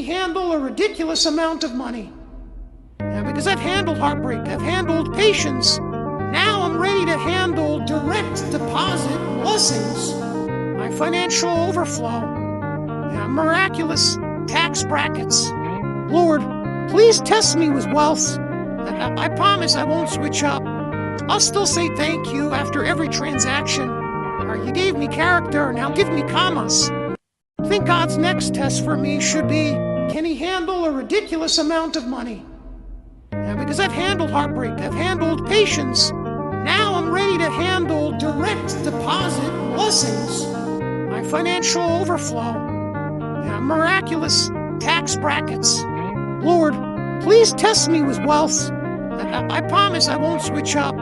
handle a ridiculous amount of money? Because I've handled heartbreak, I've handled patience. Now I'm ready to handle direct deposit blessings. My financial overflow. Miraculous tax brackets. Lord, please test me with wealth. I promise I won't switch up. I'll still say thank you after every transaction. You gave me character, now give me commas. I think God's next test for me should be, can he handle a ridiculous amount of money? Because I've handled heartbreak, I've handled patience. Now I'm ready to handle direct deposit blessings. My financial overflow. Miraculous tax brackets. Lord, please test me with wealth. I promise I won't switch up.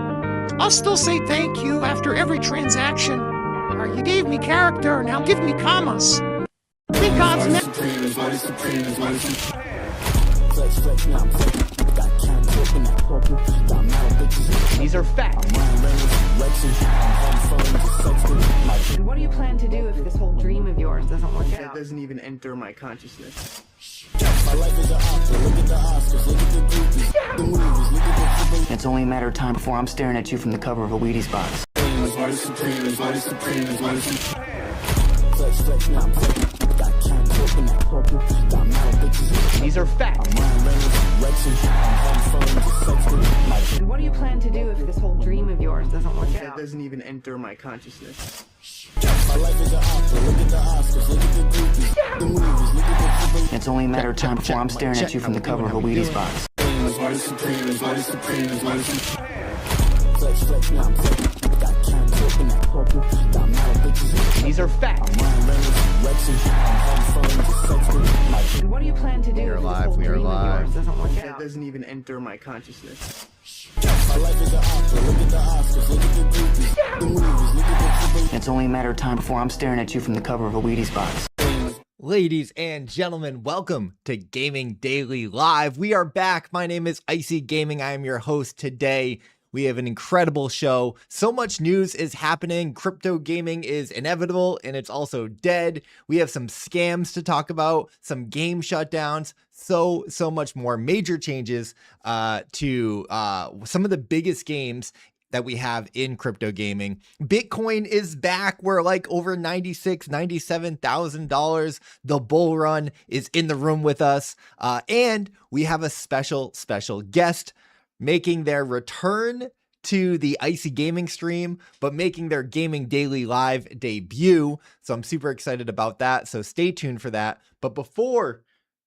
I'll still say thank you after every transaction. You gave me character, now give me commas. I think God's next. These are facts. What do you plan to do if this whole dream of yours doesn't work out? That doesn't even enter my consciousness. It's only a matter of time before I'm staring at you from the cover of a Wheaties box. These are facts. What do you plan to do if this whole dream of yours doesn't work That out? doesn't even enter my consciousness. It's only a matter of time before I'm staring at you from the cover of a Wheaties box. These are facts. What do you plan to do if this live, whole we are dream of live. yours doesn't work That out? doesn't even enter my consciousness. It's only a matter of time before I'm staring at you from the cover of a Wheaties box. Ladies and gentlemen, welcome to Gaming Daily Live. We are back. My name is Icy Gaming. I am your host today. We have an incredible show. So much news is happening. Crypto gaming is inevitable and it's also dead. We have some scams to talk about, some game shutdowns, so much more. Major changes to some of the biggest games that we have in crypto gaming. Bitcoin is back. We're like over $96,000, $97,000. The bull run is in the room with us. And we have a special guest making their return to the Icy Gaming stream, but making their Gaming Daily Live debut. So I'm super excited about that. So stay tuned for that. But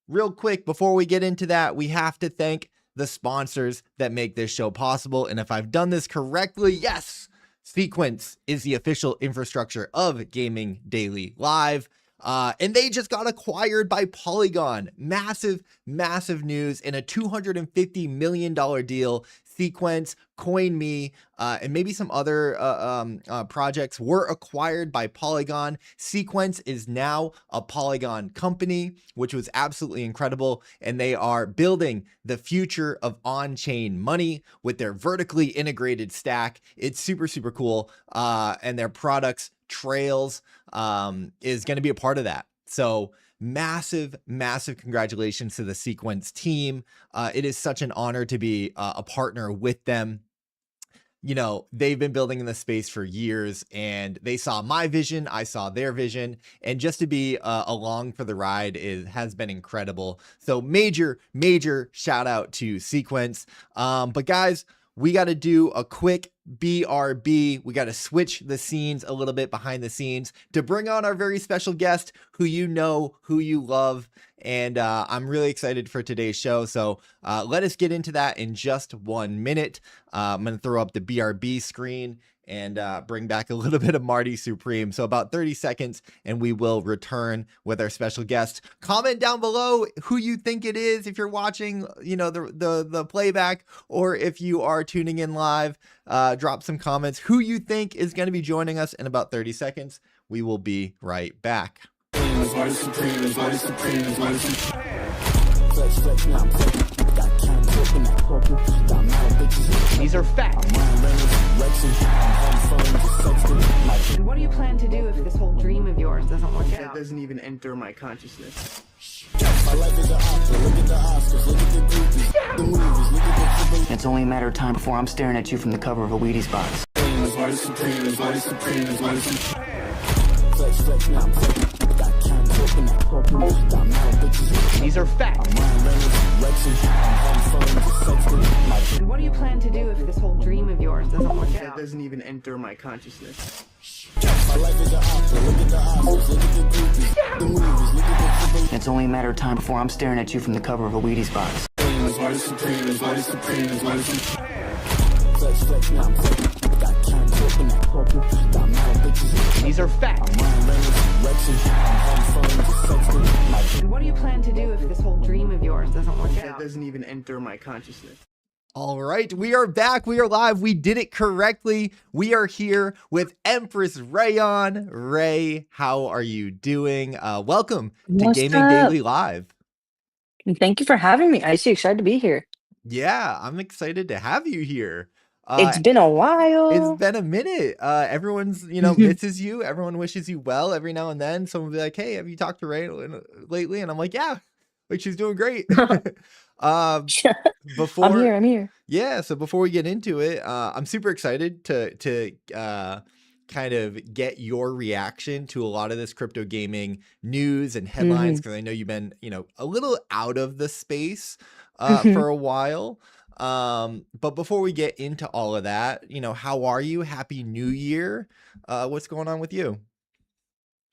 real quick, before we get into that, we have to thank the sponsors that make this show possible. And if I've done this correctly, yes, Sequence is the official infrastructure of Gaming Daily Live. And they just got acquired by Polygon. Massive news in a $250 million deal. Sequence, CoinMe, and maybe some other projects were acquired by Polygon. Sequence is now a Polygon company, which was absolutely incredible. And they are building the future of on-chain money with their vertically integrated stack. It's super cool. And their products, Trails, is going to be a part of that. So massive congratulations to the Sequence team. It is such an honor to be a partner with them. You know, they've been building in the space for years and they saw my vision. I saw their vision, and just to be along for the ride has been incredible. So major shout out to Sequence. But guys, we got to do a quick BRB. We got to switch the scenes a little bit behind the scenes to bring on our very special guest who you know, who you love. And I'm really excited for today's show. So let us get into that in just 1 minute. I'm going to throw up the BRB screen and bring back a little bit of Marty Supreme. So about 30 seconds and we will return with our special guest. Comment down below who you think it is if you're watching, you know, the playback, or if you are tuning in live, drop some comments who you think is going to be joining us in about 30 seconds. We will be right back. These are facts. What do you plan to do if this whole dream of yours doesn't work That out? doesn't even enter my consciousness. It's only a matter of time before I'm staring at you from the cover of a Wheaties box. These are facts. And what do you plan to do if this whole dream of yours doesn't work That out? doesn't even enter my consciousness. It's only a matter of time before I'm staring at you from the cover of a Wheaties box. These are facts. And what do you plan to do if this whole dream of yours doesn't work That out? doesn't even enter my consciousness. All right, we are back. We are live. We did it correctly. We are here with Empress Rayon. Ray, how are you doing? Welcome to What's Gaming up? Daily Live. Thank you for having me. Icy, excited to be here. Yeah, I'm excited to have you here. It's been a It's while. been a minute. Everyone's, misses you. Everyone wishes you well every now and then. Someone will be like, hey, have you talked to Ray lately? And I'm like, yeah, like she's doing great. I'm Before here. I'm here. Yeah, so before we get into it, I'm super excited to kind of get your reaction to a lot of this crypto gaming news and headlines hmm because I know you've been, a little out of the space hmm for a while. But before we get into all of that, how are you? Happy New Year. What's going on with you?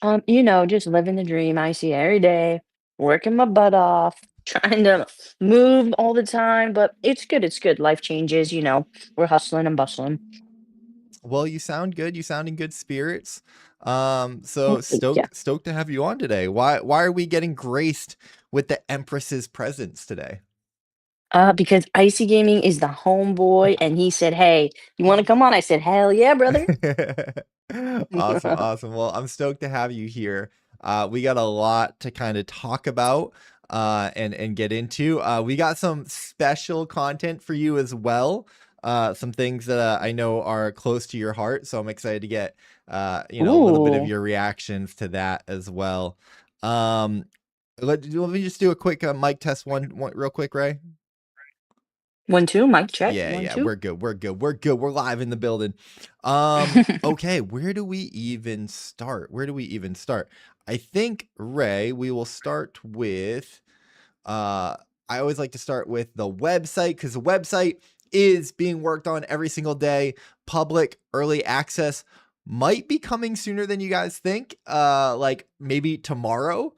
just living the dream. Icy every day, working my butt off, trying to move all the time, but it's good. It's good. Life changes. We're hustling and bustling. Well, you sound good. You sound in good spirits. So Yeah. stoked to have you on today. Why are we getting graced with the Empress's presence today? Because Icy Gaming is the homeboy, and he said, "Hey, you want to come on?" I said, "Hell yeah, brother." Awesome, awesome. Well, I'm stoked to have you here. We got a lot to kind of talk about and get into. We got some special content for you as well. Some things that I know are close to your heart, so I'm excited to get a little bit of Ooh, your reactions to that as well. Um, let me just do a quick mic test one real quick, Ray. 1 2, mic check. Yeah, 1 yeah, 2. we're good. We're good. We're good. We're live in the building. Okay, where do we even start? Where do we even start? I think, Ray, we will start with I always like to start with the website because the website is being worked on every single day. Public early access might be coming sooner than you guys think. Like maybe tomorrow,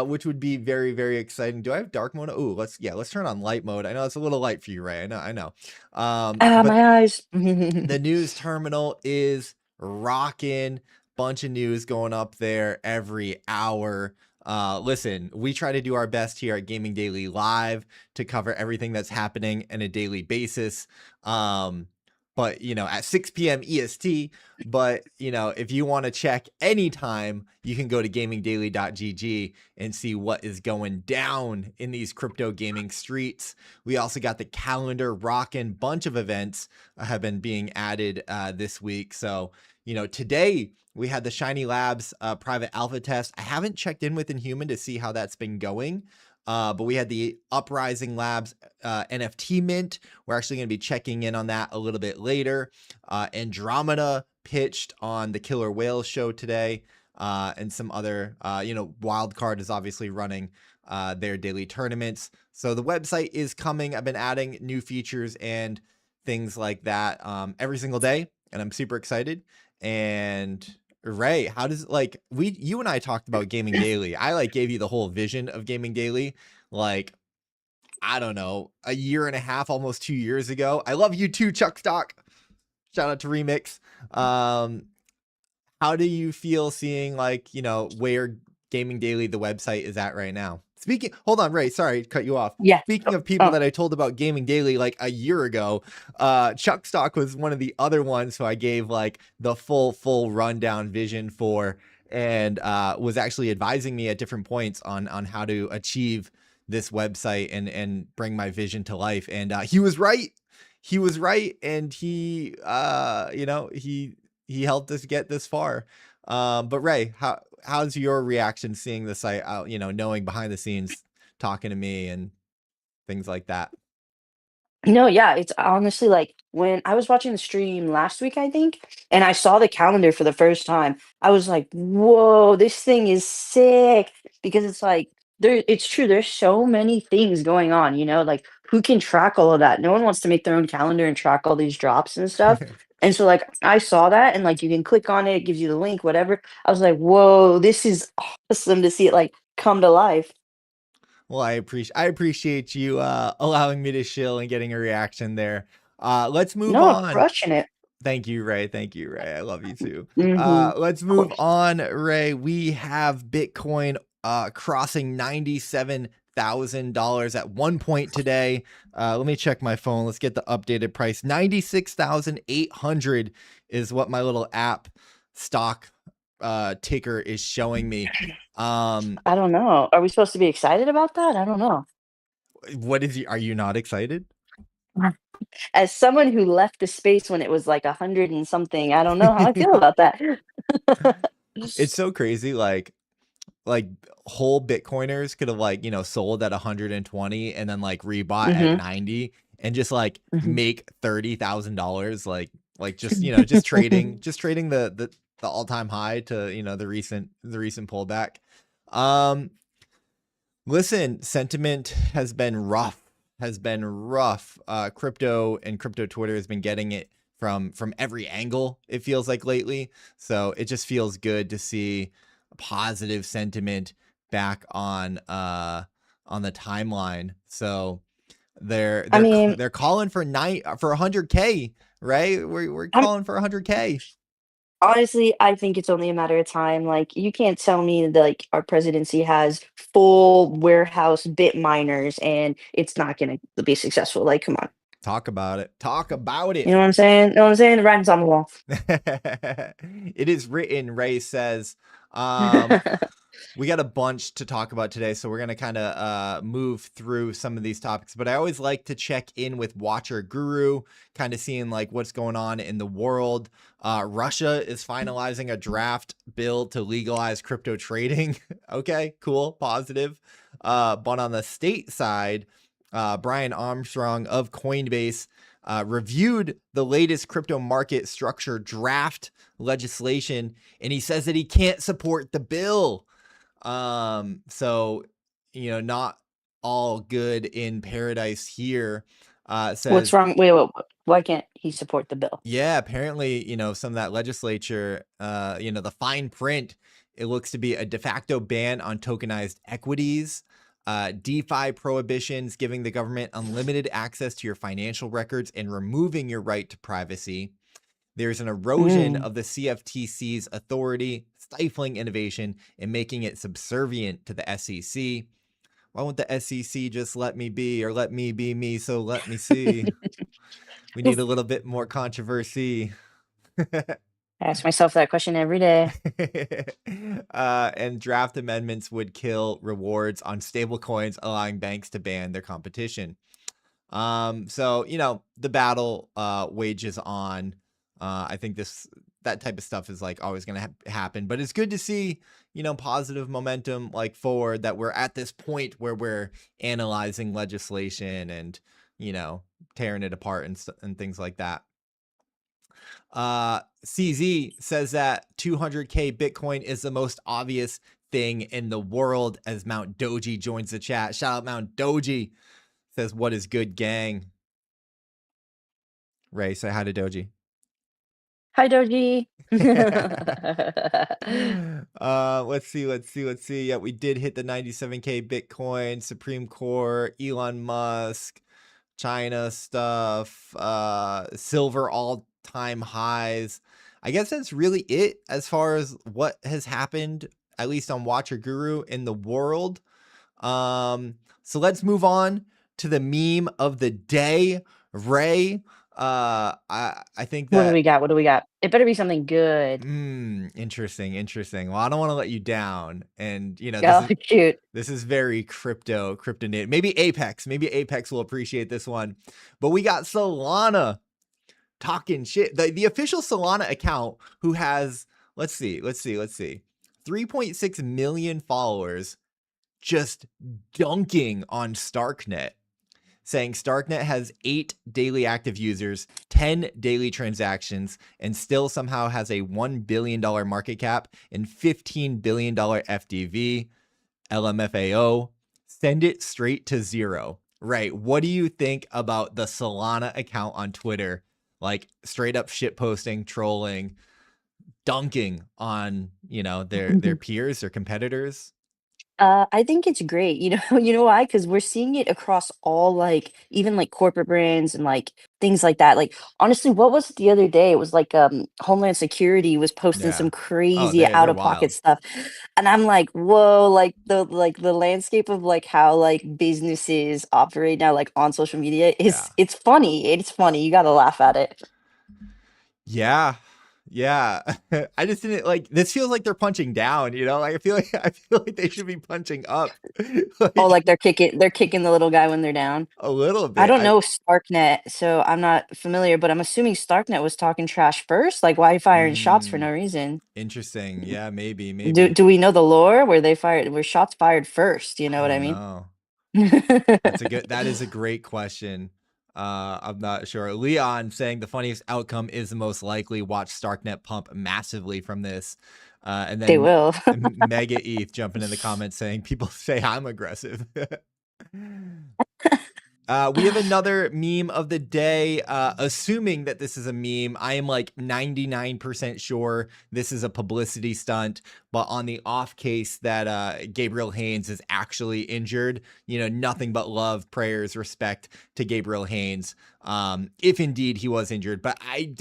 which would be very, very exciting. Do I have dark mode? Oh, let's turn on light mode. I know it's a little light for you, Ray. I know. But My eyes. the news terminal is rocking. Bunch of news going up there every hour. Listen, we try to do our best here at Gaming Daily Live to cover everything that's happening on a daily basis. But at 6 p.m. EST. But if you want to check anytime, you can go to gamingdaily.gg and see what is going down in these crypto gaming streets. We also got the calendar rocking. Bunch of events have been being added this week. So today we had the Shiny Labs private alpha test. I haven't checked in with Inhuman to see how that's been going. But we had the Uprising Labs NFT mint. We're actually going to be checking in on that a little bit later. Andromeda pitched on the Killer Whales show today. And some other, Wildcard is obviously running their daily tournaments. So the website is coming. I've been adding new features and things like that every single day. And I'm super excited. And Ray, how does you and I talked about Gaming Daily. I gave you the whole vision of Gaming Daily, I don't know, a year and a half, almost 2 years ago. I love you too, Chuck Stock. Shout out to Remix. How do you feel seeing where Gaming Daily, the website, is at right now? Hold on, Ray, sorry to cut you off. Yeah. Speaking of people Oh, that I told about Gaming Daily a year ago, Chuck Stock was one of the other ones who I gave the full rundown vision for, and was actually advising me at different points on how to achieve this website and bring my vision to life. And he was right. He was right, and he helped us get this far. But Ray, how's your reaction seeing the site out, knowing behind the scenes, talking to me and things like that. No, yeah, it's honestly like when I was watching the stream last week, I think, and I saw the calendar for the first time, I was like, whoa, this thing is sick. Because it's like it's true, there's so many things going on, like who can track all of that? No one wants to make their own calendar and track all these drops and stuff. And so like I saw that and like you can click on it, it gives you the link, whatever. I was like, whoa, this is awesome to see it like come to life. Well, I appreciate you allowing me to chill and getting a reaction there. Let's move No, on. crushing it. Thank you, Ray. Thank you, Ray. I love you too. Hmm. Let's Of move course. on, Ray. We have Bitcoin crossing $97,000 at one point today. Let me check my phone. Let's get the updated price. 96,800 is what my little app stock ticker is showing me. I don't know. Are we supposed to be excited about that? I don't know. Are you not excited? As someone who left the space when it was like 100 and something, I don't know how I feel about that. It's so crazy. Like whole Bitcoiners could have sold at 120 and then like rebought at Hmm. 90 and just like Hmm. make $30,000 like just trading the all-time high to the recent pullback. Listen, sentiment has been rough. Crypto and crypto Twitter has been getting it from every angle, it feels like lately. So it just feels good to see positive sentiment back on the timeline. So they're I they're mean, they're calling for 100K, right? We're I'm calling for 100K. honestly, I think it's only a matter of time. Like, you can't tell me that like our presidency has full warehouse bit miners and it's not gonna be successful. Like, come on. Talk about it. Talk about You it. know what I'm saying? You know what I'm saying? The writing's on the wall. It is written, Ray says. We got a bunch to talk about today, so we're going to kind of move through some of these topics. But I always like to check in with Watcher Guru, kind of seeing like what's going on in the world. Russia is finalizing a draft bill to legalize crypto trading. Okay, cool, positive. But on the state side, Brian Armstrong of Coinbase reviewed the latest crypto market structure draft legislation, and he says that he can't support the bill. So, not all good in paradise here. What's Says, wrong? Wait, why can't he support the bill? yeah, apparently, some of that legislature, the fine print, it looks to be a de facto ban on tokenized equities, DeFi prohibitions, giving the government unlimited access to your financial records and removing your right to privacy. There's an erosion Mm. of the CFTC's authority, stifling innovation and making it subservient to the SEC. Why won't the SEC just let me be, or let me be me? So let me see. We need a little bit more controversy. I ask myself that question every day. And draft amendments would kill rewards on stablecoins, allowing banks to ban their competition. So the battle wages on. I think that type of stuff is like always going to happen, but it's good to see positive momentum like forward, that we're at this point where we're analyzing legislation and tearing it apart and things like that. CZ says that 200K Bitcoin is the most obvious thing in the world, as Mount Doji joins the chat. Shout out Mount Doji. Says, what is good, gang? Ray, say hi to Doji. Hi, Doji. Let's see. Yeah, we did hit the 97K Bitcoin, Supreme Court, Elon Musk, China stuff, silver all-time highs. I guess that's really it as far as what has happened, at least on Watcher Guru, in the world. So let's move on to the meme of the day. Ray, I think What do that we got? What do we got? It better be something good. interesting. Well, I don't want to let you down, and Oh, shoot. this is very crypto native. Maybe Apex will appreciate this one. But we got Solana talking shit. The official Solana account, who has let's see 3.6 million followers, just dunking on Starknet, saying Starknet has 8 daily active users, 10 daily transactions, and still somehow has a $1 billion market cap and $15 billion FDV. LMFAO, send it straight to zero. Right. What do you think about the Solana account on Twitter? Like straight up shit posting, trolling, dunking on, their peers or competitors. I think it's great. You know why? Because we're seeing it across all like even like corporate brands and like things like that. Like honestly, what was it the other day? It was like Homeland Security was posting Yeah. some Oh, crazy they're out of pocket wild. stuff. And I'm like, whoa, like the landscape of like how like businesses operate now, like on social media Yeah. is it's funny. It's funny. You gotta laugh at it. Yeah. Yeah. I just didn't like this feels like they're punching down, Like I feel like they should be punching up. Oh, Like like they're kicking the little guy when they're down. a little I bit. don't know Starknet, so I'm not familiar, but I'm assuming Starknet was talking trash first. Like, why firing shots for no reason? Interesting. Yeah, maybe, Do we know the lore? Were shots fired first? You I know what I don't mean? know. That is a great question. I'm not sure. Leon saying the funniest outcome is the most likely. Watch Starknet pump massively from this. And They then will. Mega ETH jumping in the comments saying people say I'm aggressive. We have another meme of the day. Assuming that this is a meme, I am like 99% sure this is a publicity stunt. But on the off case that Gabriel Haynes is actually injured, nothing but love, prayers, respect to Gabriel Haynes. If indeed he was injured, but I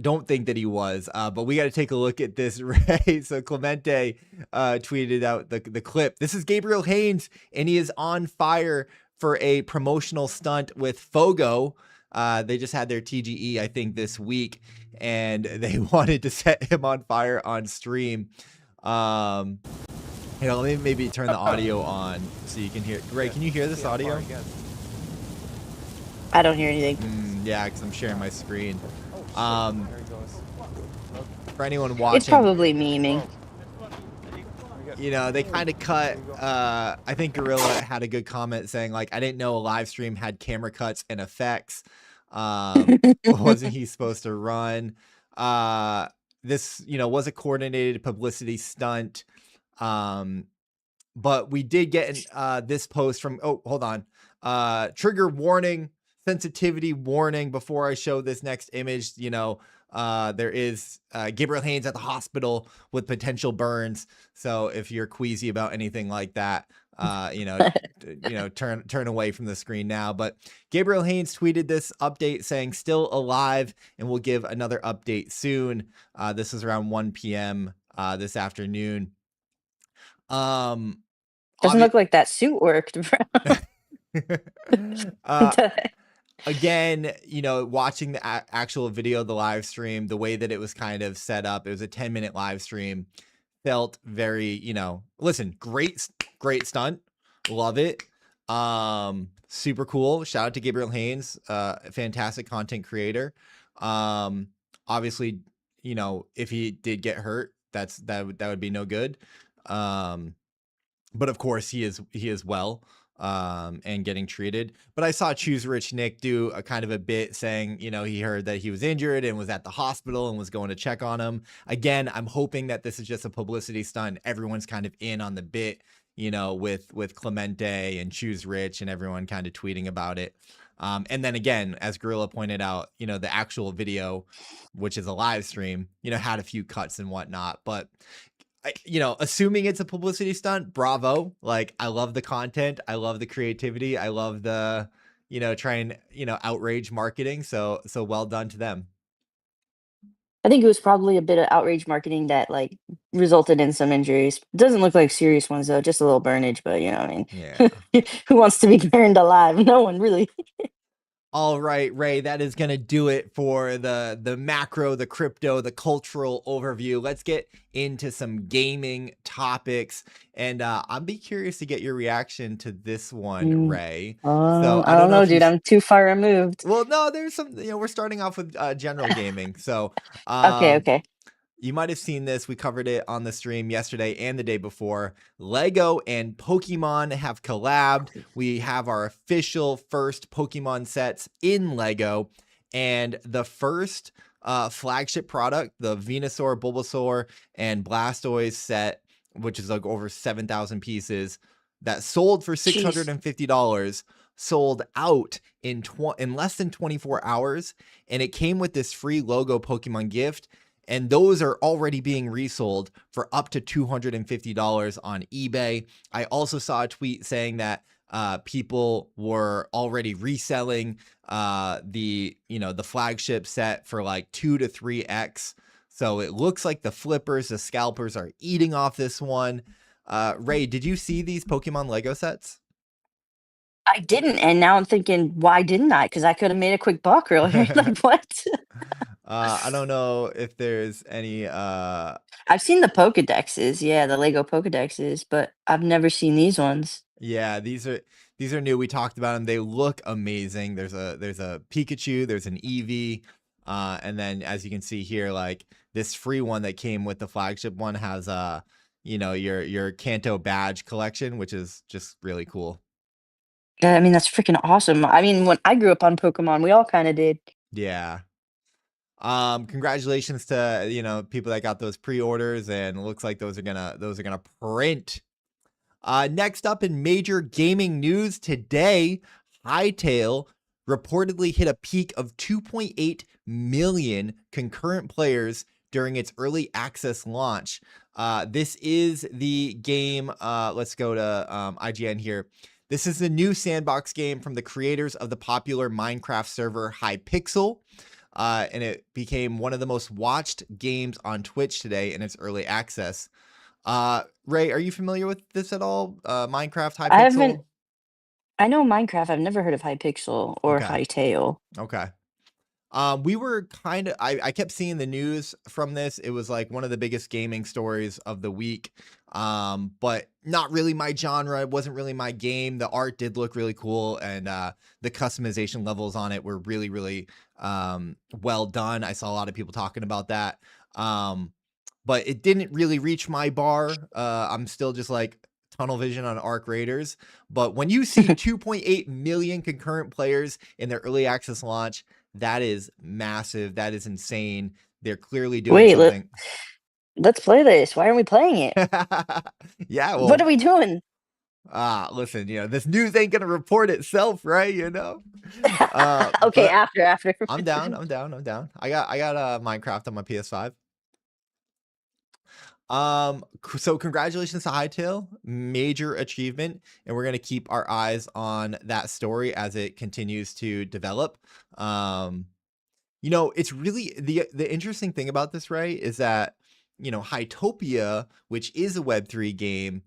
don't think that he was, but we got to take a look at this, right? So Clemente tweeted out the clip. This is Gabriel Haynes, and he is on fire for a promotional stunt with Fogo. They just had their TGE, I think, this week, and they wanted to set him on fire on stream. Let me maybe turn the audio on so you can hear. Ray, can you hear this audio? I don't hear anything. Yeah, because I'm sharing my screen. For anyone watching, It's probably memeing. they kind of cut. I think Gorilla had a good comment saying like, I didn't know a live stream had camera cuts and effects. Wasn't he supposed to run? This, was a coordinated publicity stunt. But we did get this post from, hold on. Trigger warning, sensitivity warning before I show this next image. There is Gabriel Haynes at the hospital with potential burns. So if you're queasy about anything like that, turn away from the screen now. But Gabriel Haynes tweeted this update saying still alive and we'll give another update soon. This is around 1 p.m. This afternoon. Doesn't look like that suit worked, bro. Again, watching the actual video of the live stream, the way that it was kind of set up, it was a 10-minute live stream, felt very, listen, great stunt. Love it. Super cool. Shout out to Gabriel Haynes, fantastic content creator. Obviously, if he did get hurt, that would be no good. But of course he is well. And getting treated. But I saw Choose Rich Nick do a kind of a bit saying, he heard that he was injured and was at the hospital and was going to check on him. Again, I'm hoping that this is just a publicity stunt. Everyone's kind of in on the bit, with Clemente and Choose Rich and everyone kind of tweeting about it. And then again, as Gorilla pointed out, the actual video, which is a live stream, had a few cuts and whatnot, but assuming it's a publicity stunt, bravo. Like, I love the content. I love the creativity. I love the, trying, outrage marketing. So well done to them. I think it was probably a bit of outrage marketing that like resulted in some injuries. Doesn't look like serious ones though, just a little burnage, but you know what I mean? Yeah. Who wants to be burned alive? No one really. All right, Ray, that is going to do it for the macro, the crypto, the cultural overview. Let's get into some gaming topics. And I'd be curious to get your reaction to this one, Ray. So I don't know, dude. I'm too far removed. Well, no, there's some, we're starting off with general gaming. So okay. You might have seen this. We covered it on the stream yesterday and the day before. Lego and Pokemon have collabed. We have our official first Pokemon sets in Lego. And the first flagship product, the Venusaur, Bulbasaur, and Blastoise set, which is like over 7,000 pieces, that sold for Jeez. $650, sold out in less than 24 hours. And it came with this free logo Pokemon gift. And those are already being resold for up to $250 on eBay. I also saw a tweet saying that people were already reselling the flagship set for like 2 to 3x. So it looks like the flippers, the scalpers are eating off this one. Ray, did you see these Pokemon Lego sets? I didn't, and now I'm thinking, why didn't I? Because I could have made a quick buck earlier. Like, what? I don't know if there's any I've seen the Pokedexes, yeah, the Lego Pokedexes, but I've never seen these ones. Yeah, these are new. We talked about them. They look amazing. There's a Pikachu, there's an Eevee, and then as you can see here, like this free one that came with the flagship one has your Kanto badge collection, which is just really cool. Yeah, I mean, that's freaking awesome. I mean, when I grew up on Pokemon, we all kind of did. Yeah. Congratulations to people that got those pre-orders, and it looks like those are gonna print. Next up in major gaming news today, Hytale reportedly hit a peak of 2.8 million concurrent players during its early access launch. This is the game. Let's go to IGN here. This is the new sandbox game from the creators of the popular Minecraft server Hypixel. And it became one of the most watched games on Twitch today in its early access. Ray, are you familiar with this at all? Minecraft Hypixel? I haven't. I know Minecraft. I've never heard of Hypixel or Okay. Hytale. Okay. We were kind of, I kept seeing the news from this. It was like one of the biggest gaming stories of the week. But not really my genre. It wasn't really my game. The art did look really cool, and the customization levels on it were really, really well done. I saw a lot of people talking about that. But it didn't really reach my bar. I'm still just like tunnel vision on Arc Raiders. But when you see 2.8 million concurrent players in their early access launch, that is massive. That is insane. They're clearly doing Wait, something. let's play this. Why aren't we playing it? Yeah, well, What are we doing? listen, this news ain't gonna report itself, right? Okay, but after. I'm down. I got Minecraft on my PS5. So congratulations to Hytale, major achievement, and we're gonna keep our eyes on that story as it continues to develop. It's really the interesting thing about this, right, is that Hytopia, which is a Web3 game,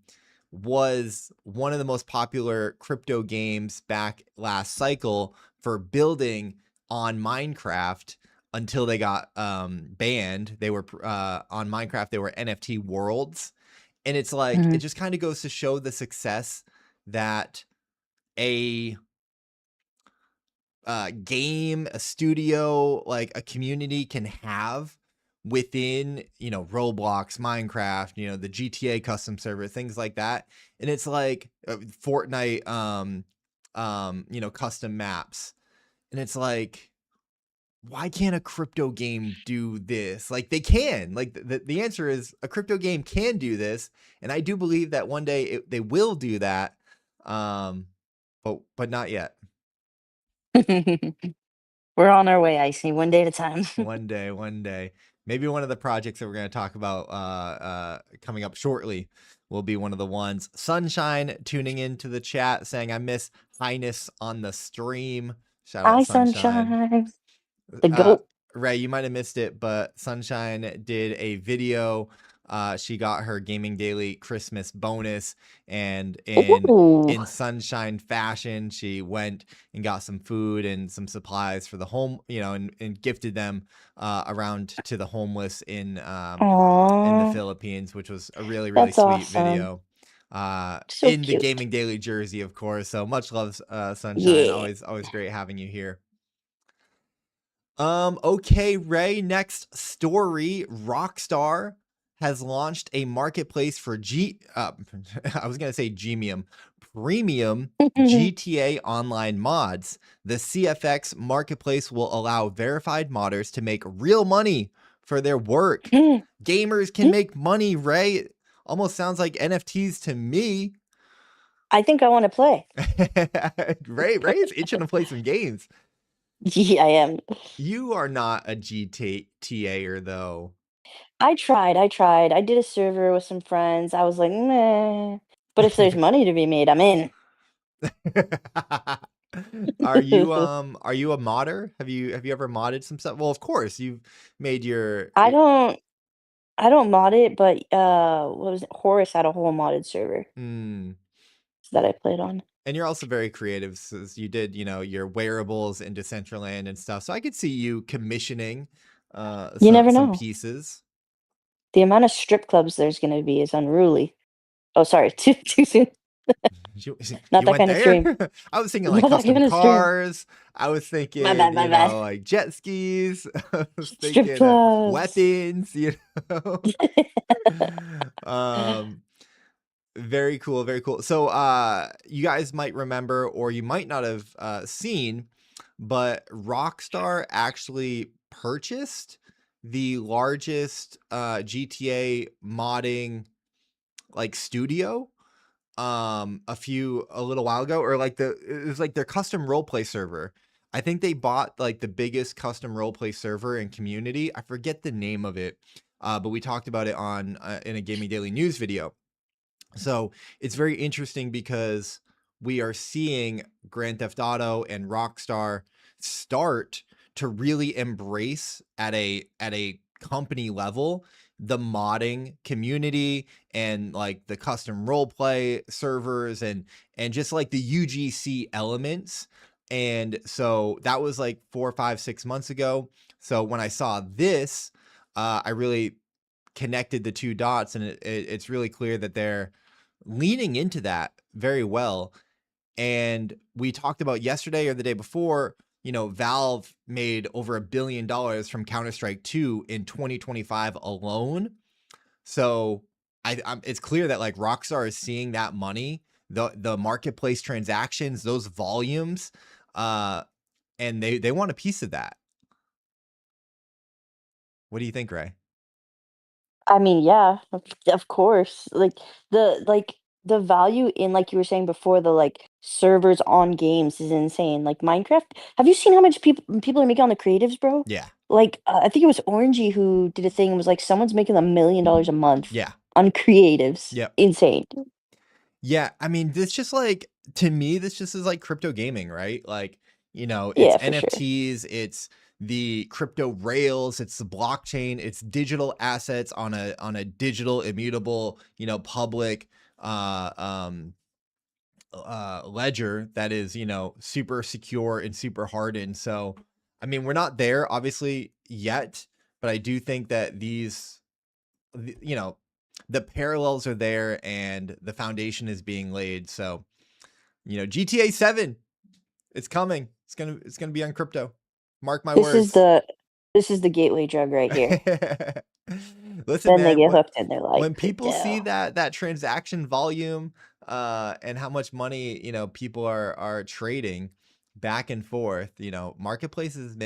was one of the most popular crypto games back last cycle for building on Minecraft until they got banned. They were on Minecraft, they were NFT worlds. And it's like, it just kind of goes to show the success that a game, a studio, like a community can have within Roblox, Minecraft, the GTA custom server, things like that. And it's like Fortnite custom maps, and it's like, why can't a crypto game do this? Like, they can. Like, the answer is a crypto game can do this, and I do believe that one day they will do that, but not yet. We're on our way, Icy, one day at a time. One day. Maybe one of the projects that we're going to talk about coming up shortly will be one of the ones. Sunshine tuning into the chat saying, I miss Highness on the stream. Shout out Hi, Sunshine. The goat. Ray, you might have missed it, but Sunshine did a video. She got her Gaming Daily Christmas bonus, and in Sunshine fashion, she went and got some food and some supplies for the home, and gifted them around to the homeless in the Philippines, which was a really, really sweet awesome. video. So in cute. the Gaming Daily jersey, of course. So much love, Sunshine. Yeah. Always great having you here. Okay, Ray, next story. Rockstar has launched a marketplace for I was going to say premium GTA online mods. The CFX marketplace will allow verified modders to make real money for their work. Gamers can make money, Ray. Almost sounds like NFTs to me. I think I want to play. Ray is itching to play some games. Yeah, I am. You are not a GTAer though. I tried. I did a server with some friends. I was like, meh. But if there's money to be made, I'm in. Are you a modder? Have you ever modded some stuff? Well, of course, you've made your I don't mod it, but what was it? Horus had a whole modded server mm. that I played on. And you're also very creative, since you did, your wearables in Decentraland and stuff. So I could see you commissioning You never some know. pieces. The amount of strip clubs there's gonna be is unruly. Oh, sorry, too soon. You, Not you that went kind of stream. there? I was thinking Not like that custom kind of stream. cars. I was thinking, My bad, my bad. like jet skis. I was Strip thinking clubs. weapons, Very cool, very cool. So you guys might remember, or you might not have seen, but Rockstar actually purchased the largest GTA modding like studio a little while ago, or like it was like their custom roleplay server. I think they bought like the biggest custom roleplay server in community. I forget the name of it, but we talked about it on in a Gaming Daily News video. So it's very interesting because we are seeing Grand Theft Auto and Rockstar start to really embrace at a company level the modding community and like the custom roleplay servers and just like the UGC elements. And so that was like 4, 5, 6 months ago. So when I saw this, I really connected the two dots, and it's really clear that they're leaning into that very well. And we talked about yesterday or the day before, Valve made over $1 billion from Counter-Strike 2 in 2025 alone. So it's clear that like Rockstar is seeing that money, the marketplace transactions, those volumes, and they want a piece of that. What do you think, Ray? I mean, yeah, of course. The value in, like you were saying before, the like servers on games is insane. Like Minecraft, have you seen how much people are making on the creatives, bro? Yeah. Like I think it was Orangey who did a thing. It was like someone's making $1 million a month. Yeah. On creatives. Yep. Insane. Yeah, I mean, this just like, to me, this just is like crypto gaming, right? Like, it's Yeah, for sure. NFTs, it's the crypto rails, it's the blockchain, it's digital assets on a digital immutable, public ledger that is, super secure and super hardened. So, I mean, we're not there obviously yet, but I do think that the parallels are there and the foundation is being laid. So, GTA 7, it's coming. It's gonna be on crypto. Mark my words. This is the gateway drug right here. Listen, Then they man, get hooked and they're like, when people see "Crypto." that transaction volume and how much money people are trading back and forth, marketplaces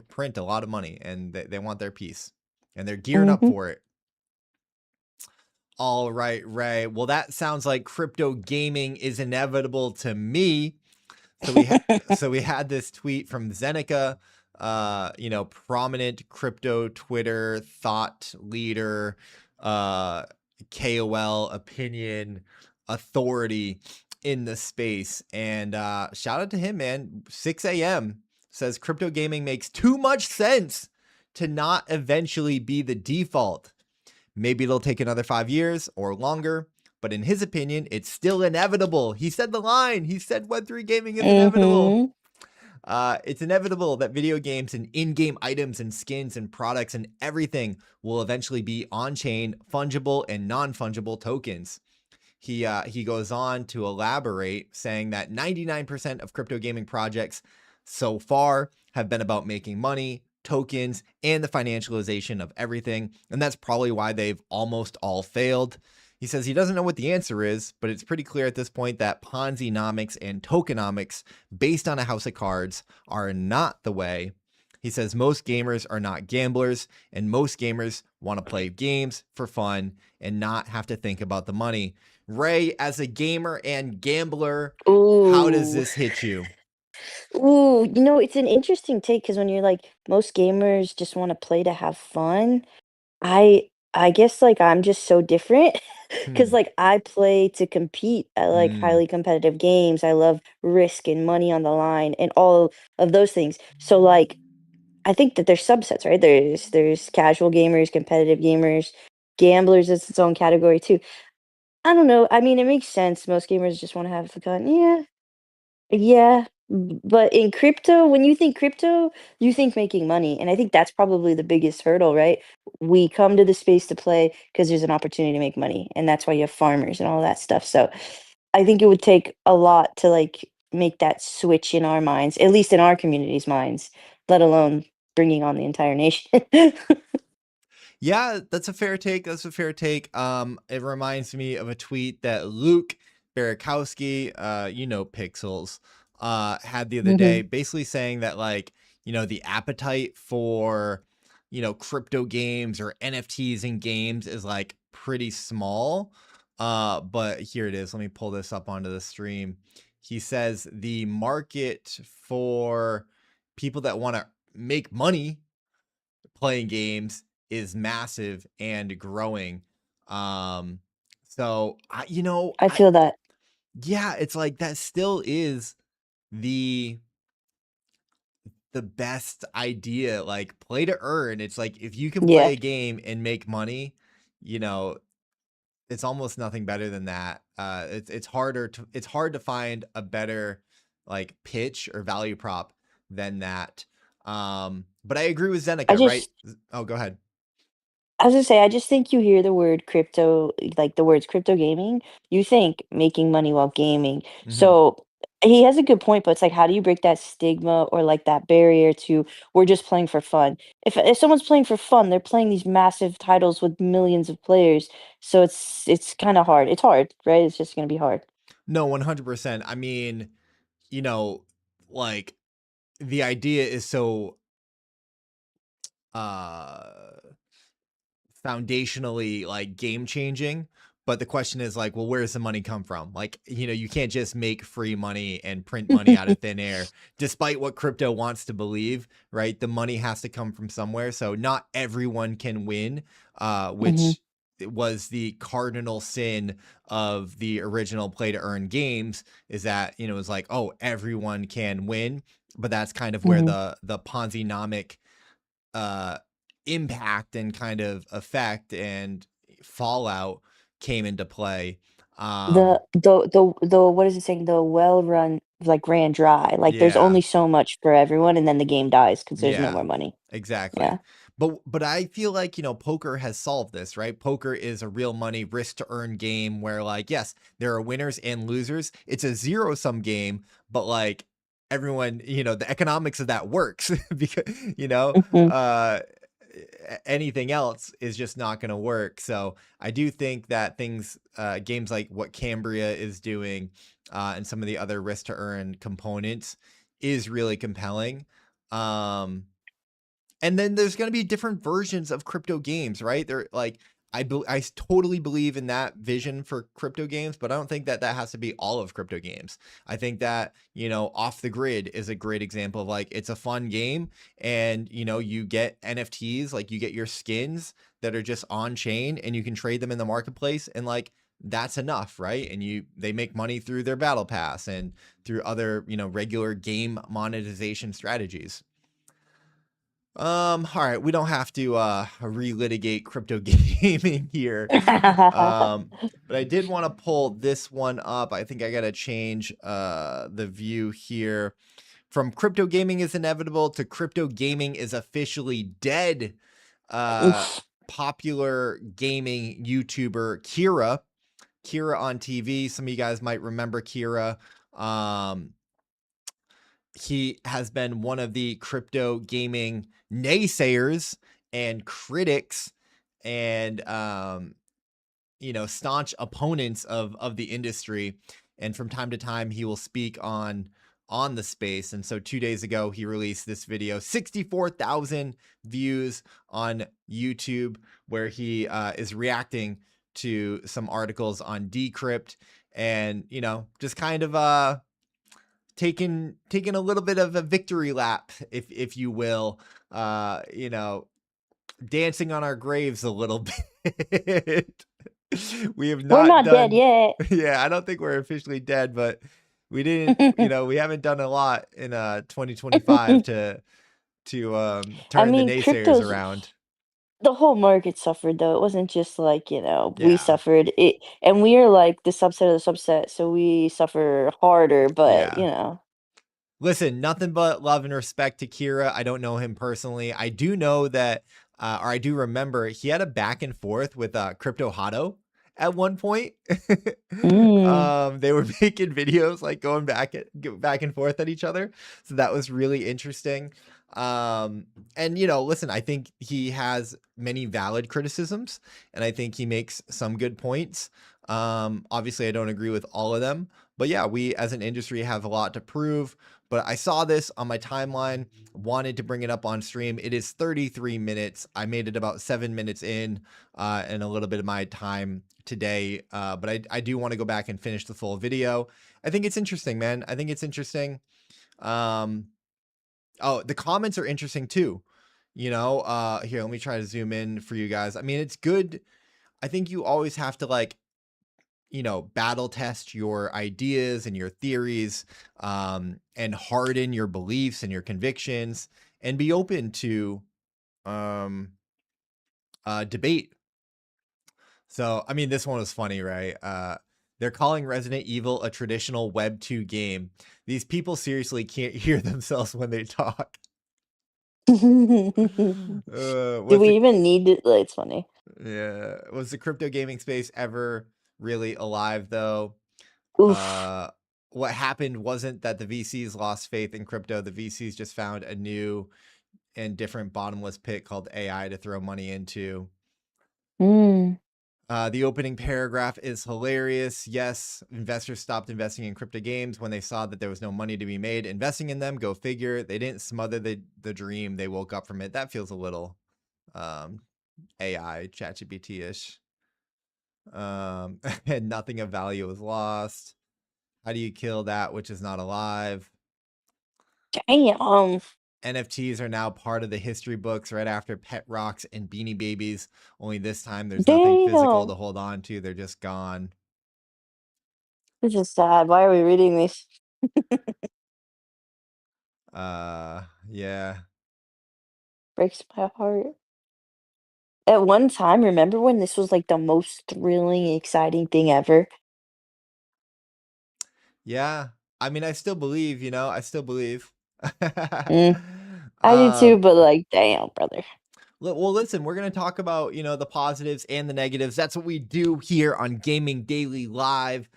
print a lot of money, and they want their piece, and they're gearing up for it. All right, Ray. Well, that sounds like crypto gaming is inevitable to me. So we had this tweet from Zeneca, prominent crypto Twitter thought leader, KOL opinion authority in the space. And shout out to him, man. 6 a.m. says crypto gaming makes too much sense to not eventually be the default. Maybe it'll take another 5 years or longer, but in his opinion, it's still inevitable. He said the line. He said Web3 gaming is inevitable. It's inevitable that video games and in-game items and skins and products and everything will eventually be on-chain, fungible and non-fungible tokens. He goes on to elaborate, saying that 99% of crypto gaming projects so far have been about making money, tokens, and the financialization of everything. And that's probably why they've almost all failed. He says he doesn't know what the answer is, but it's pretty clear at this point that Ponzi-nomics and tokenomics based on a house of cards are not the way. He says most gamers are not gamblers, and most gamers want to play games for fun and not have to think about the money. Ray, as a gamer and gambler, how does Ooh. this hit you? Ooh, it's an interesting take because when you're like, most gamers just want to play to have fun. I guess like I'm just so different because Hmm. like I play to compete. I like Mm. highly competitive games. I love risk and money on the line and all of those things. So like I think that there's subsets, right? There's casual gamers, competitive gamers, gamblers is its own category too. I don't know. I mean, it makes sense. Most gamers just want to have fun. Yeah, yeah, but in crypto, when you think crypto, you think making money, and I think that's probably the biggest hurdle, right? We come to the space to play because there's an opportunity to make money, and that's why you have farmers and all that stuff. So, I think it would take a lot to like make that switch in our minds, at least in our community's minds, let alone bringing on the entire nation. Yeah, that's a fair take. That's a fair take. It reminds me of a tweet that Luke Barakowski, Pixels, had the other day, Mhm. basically saying that like, the appetite for, crypto games or NFTs in games is like pretty small. But here it is. Let me pull this up onto the stream. He says the market for people that want to make money playing games is massive and growing. Um, so I feel that. yeah, it's like that still is the best idea. Like play to earn. It's like if you can Yeah. play a game and make money, you know, it's almost nothing better than that. It's hard to find a better like pitch or value prop than that. But I agree with I Zeneca, right? just Oh, go ahead. I was gonna say, I just think you hear the word crypto, like the words crypto gaming, you think making money while gaming. Mhm. So he has a good point, but it's like, how do you break that stigma or like that barrier to we're just playing for fun? If someone's playing for fun, they're playing these massive titles with millions of players. So it's kind of hard. It's hard, right? It's just gonna be hard. No, 100%. I mean, you know, like the idea is so uh foundationally like game changing, but the question is like, well, where does the money come from? Like, you can't just make free money and print money out of thin air, despite what crypto wants to believe, right? The money has to come from somewhere. So not everyone can win, Hmm. which was the cardinal sin of the original play to earn games, is that, it's like, oh, everyone can win. But that's kind of where Hmm. the Ponzi nomic uh impact and kind of effect and fallout came into play. The Um the what is it saying? The well run like ran dry. Like there's yeah. only so much for everyone, and then the game dies because there's no Yeah. more money. Exactly. Yeah. But I feel like, poker has solved this, right? Poker is a real money risk to earn game where like, yes, there are winners and losers. It's a zero sum game, but like everyone, the economics of that works because, Hmm. uh anything else is just not going to work. So I do think that games like what Cambria is doing, and some of the other risk to earn components is really compelling. Um, and then there's going to be different versions of crypto games, right? They're like, totally believe in that vision for crypto games, but I don't think that that has to be all of crypto games. I think that, Off the Grid is a great example of like, it's a fun game and, you get NFTs, like you get your skins that are just on chain and you can trade them in the marketplace and like, that's enough, right? And they make money through their battle pass and through other, regular game monetization strategies. All right, we don't have to relitigate crypto gaming here. But I did want to pull this one up. I think I gotta change the view here. From crypto gaming is inevitable to crypto gaming is officially dead. Uh Oof. Popular gaming YouTuber Kira on TV. Some of you guys might remember Kira. Um he has been one of the crypto gaming naysayers and critics and staunch opponents of the industry. And from time to time he will speak on the space. And so 2 days ago he released this video, 64,000 views on YouTube, where he is reacting to some articles on Decrypt and just kind of taking a little bit of a victory lap, if you will, dancing on our graves a little bit. We have We're not not dead done yet. yeah, I don't think we're officially dead, but we didn't, we haven't done a lot in 2025 to I turn the mean, naysayers crypto's around. the whole market suffered though. It wasn't just like, we Yeah. suffered it, and we are like the subset of the subset, so we suffer harder, but Yeah. Listen, nothing but love and respect to Kira. I don't know him personally. I do know that, or I do remember he had a back and forth with Crypto Hotto at one point. Mm. They were making videos like going back and forth at each other, so that was really interesting. And listen, I think he has many valid criticisms, and I think he makes some good points. Obviously, I don't agree with all of them, but yeah, we as an industry have a lot to prove. But I saw this on my timeline, wanted to bring it up on stream. It is 33 minutes. I made it about 7 minutes in, and a little bit of my time today. But I do want to go back and finish the full video. I think it's interesting, man. I think it's interesting. Oh, the comments are interesting too. Here, let me try to zoom in for you guys. I mean, it's good. I think you always have to battle test your ideas and your theories, and harden your beliefs and your convictions, and be open to debate. So, I mean, this one was funny, right? They're calling Resident Evil a traditional Web 2 game. These people seriously can't hear themselves when they talk. Do Was we the even need it? Like, it's funny. was the crypto gaming space ever really alive though? Oof. What happened wasn't that the VCs lost faith in crypto. The VCs just found a new and different bottomless pit called AI to throw money into. Mm. The opening paragraph is hilarious. Yes, investors stopped investing in crypto games when they saw that there was no money to be made investing in them. Go figure. They didn't smother the dream. They woke up from it. That feels a little AI, ChatGPT-ish. And nothing of value was lost. How do you kill that which is not alive? Damn. NFTs are now part of the history books right after Pet Rocks and Beanie Babies. Only this time there's nothing physical to Damn. hold on to. They're just gone. This is sad. Why are we reading these? Yeah. Breaks my heart. At one time, remember when this was like the most thrilling, exciting thing ever? Yeah. I mean, I still believe, I still believe. Mm, I do too, um, but like, damn, brother. Well, listen, we're going to talk about, the positives and the negatives. That's what we do here on Gaming Daily Live.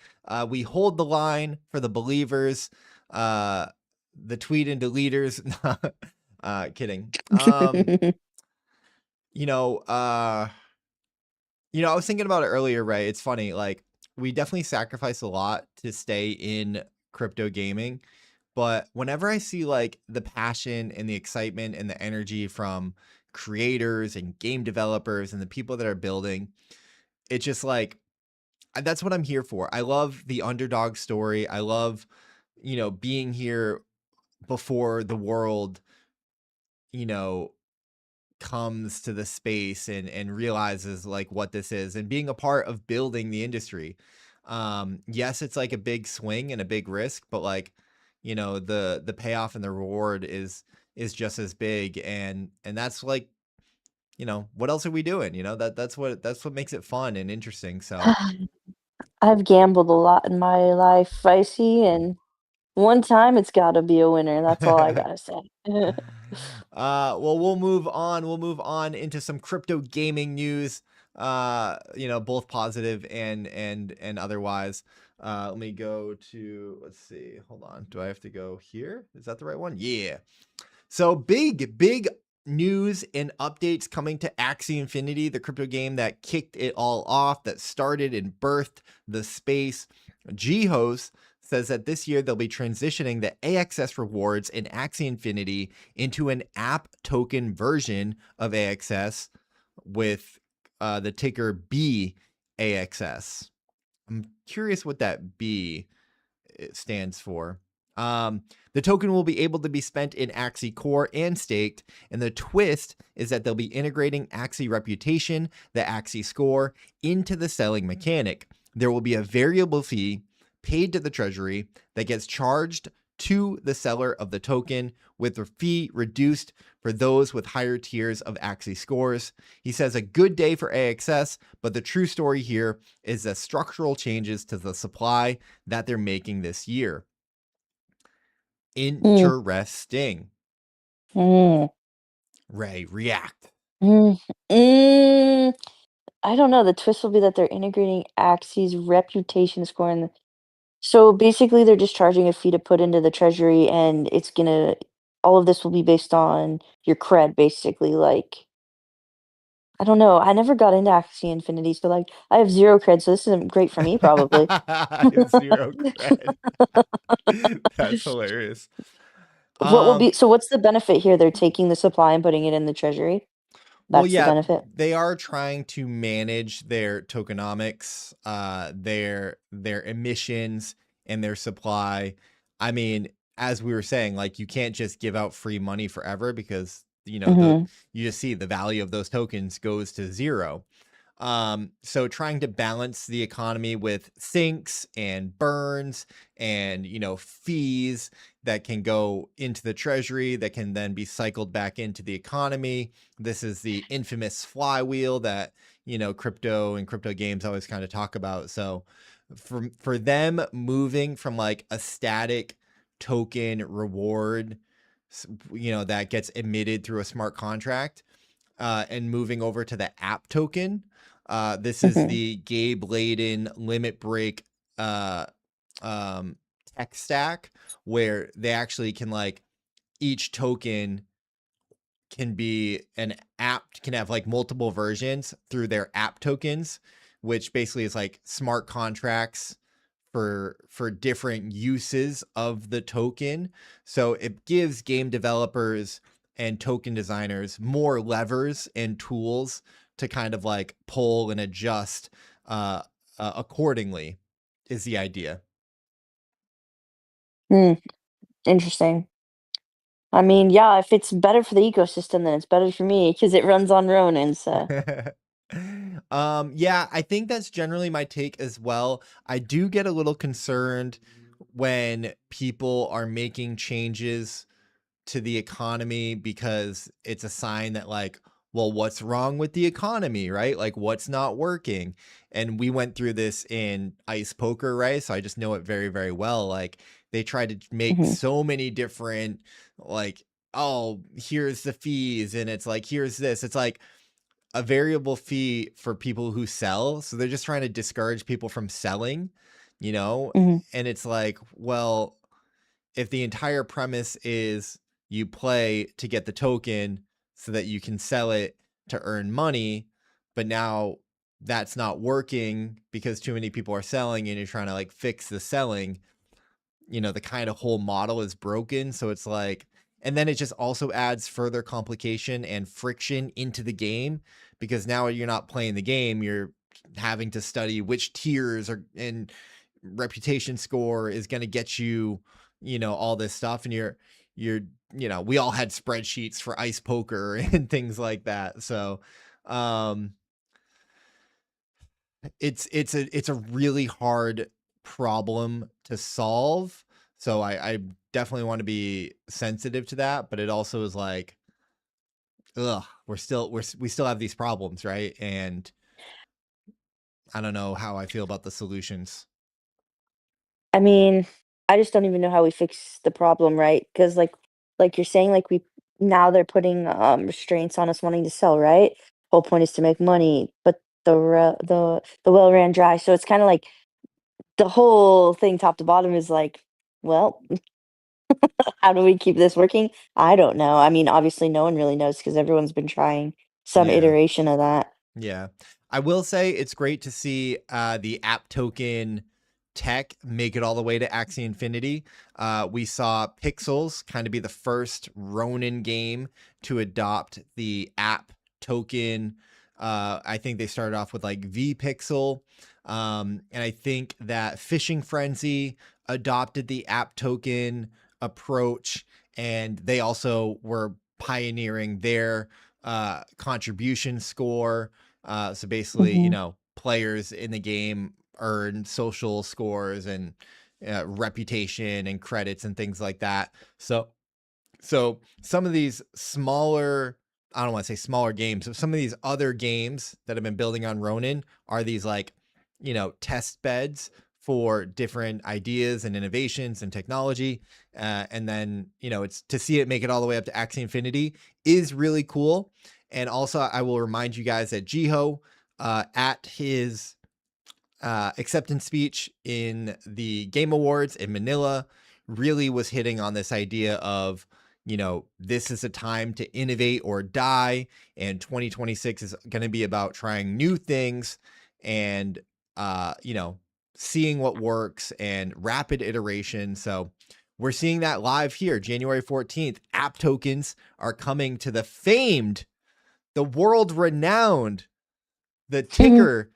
We hold the line for the believers, the tweet and deleters. Kidding. You know, uh, I was thinking about it earlier, right? It's funny, like we definitely sacrifice a lot to stay in crypto gaming, but whenever I see like the passion and the excitement and the energy from creators and game developers and the people that are building, it's just like that's what I'm here for. I love the underdog story. I love, being here before the world, you know, comes to the space and realizes like what this is and being a part of building the industry. Yes, it's like a big swing and a big risk, but like, the payoff and the reward is just as big. And that's like, what else are we doing? That's what makes it fun and interesting. So I've gambled a lot in my life, I see, and one time it's gotta be a winner. That's all I gotta say. well, we'll move on. We'll move on into some crypto gaming news. both positive and otherwise. Let me go to, let's see, hold on. Do I have to go here? Is that the right one? Yeah. So big news and updates coming to Axie Infinity, the crypto game that kicked it all off, that started and birthed the space. G-Host says that this year they'll be transitioning the AXS rewards in Axie Infinity into an app token version of AXS with the ticker BAXS. I'm curious what that B stands for. The token will be able to be spent in Axie Core and staked, and the twist is that they'll be integrating Axie Reputation, the Axie Score, into the selling mechanic. There will be a variable fee paid to the treasury that gets charged to the seller of the token, with the fee reduced for those with higher tiers of Axie scores. He says a good day for AXS, but the true story here is the structural changes to the supply that they're making this year. Mm, Interesting. mm, Ray, react. mm, mm. I don't know. The twist will be that they're integrating Axie's reputation score in. So basically, they're just charging a fee to put into the treasury, and it's gonna. All of this will be based on your cred, basically. Like, I don't know. I never got into Axie Infinity, so like, I have zero cred, so this isn't great for me, probably. I have zero cred. That's hilarious. What will Um, be so what's the benefit here? They're taking the supply and putting it in the treasury? well, That's the yeah, benefit? they are trying to manage their tokenomics, their emissions and their supply. I mean, as we were saying, like you can't just give out free money forever because Mhm, you just see the value of those tokens goes to zero. So trying to balance the economy with sinks and burns and, fees that can go into the treasury that can then be cycled back into the economy. This is the infamous flywheel that, crypto and crypto games always kind of talk about. So for them moving from like a static token reward, that gets emitted through a smart contract, and moving over to the app token. This is mhm, the Gabe Laden limit break uh, um, tech stack where they actually can like each token can be an app, can have like multiple versions through their app tokens, which basically is like smart contracts for different uses of the token. So it gives game developers and token designers more levers and tools to kind of like pull and adjust accordingly, is the idea. mm, interesting. I mean, yeah, if it's better for the ecosystem, then it's better for me because it runs on Ronin, so Yeah, I think that's generally my take as well. I do get a little concerned when people are making changes to the economy because it's a sign that like, well, what's wrong with the economy, right? Like what's not working? And we went through this in ice poker, right? So I just know it very, very well. Like they tried to make mhm, so many different like, oh, here's the fees and it's like here's this. It's like a variable fee for people who sell. So they're just trying to discourage people from selling, you know? mhm, And it's like, well, if the entire premise is you play to get the token so that you can sell it to earn money, but now that's not working because too many people are selling and you're trying to like fix the selling, the kind of whole model is broken. So it's like, and then it just also adds further complication and friction into the game because now you're not playing the game, you're having to study which tiers are and reputation score is going to get you, all this stuff. And you're, we all had spreadsheets for ice poker and things like that. So, um, it's a really hard problem to solve. So I definitely want to be sensitive to that, but it also is like, ugh, we still have these problems, right? And I don't know how I feel about the solutions. I mean, I just don't even know how we fix the problem, right? Because like you're saying, like, we now they're putting, restraints on us wanting to sell, right? Whole point is to make money, but the well ran dry. So it's kind of like the whole thing, top to bottom, is like, well, how do we keep this working? I don't know. I mean, obviously, no one really knows because everyone's been trying some Yeah. iteration of that. Yeah. I will say it's great to see the app token tech make it all the way to Axie Infinity. We saw Pixels kind of be the first Ronin game to adopt the app token. I think they started off with like V-Pixel. And I think that Fishing Frenzy adopted the app token approach, and they also were pioneering their contribution score. So basically, you know, players in the game earn social scores and reputation and credits and things like that. So some of these smaller, I don't want to say smaller games, but some of these other games that have been building on Ronin are these like, you know, test beds for different ideas and innovations and technology. And then, you know, it's to see it make it all the way up to Axie Infinity is really cool. And also, I will remind you guys that Jiho, at his acceptance speech in the Game Awards in Manila, really was hitting on this idea of, you know, this is a time to innovate or die, and 2026 is going to be about trying new things and, you know, seeing what works and rapid iteration. So we're seeing that live here, January 14th. App tokens are coming to the famed, the world renowned, the ticker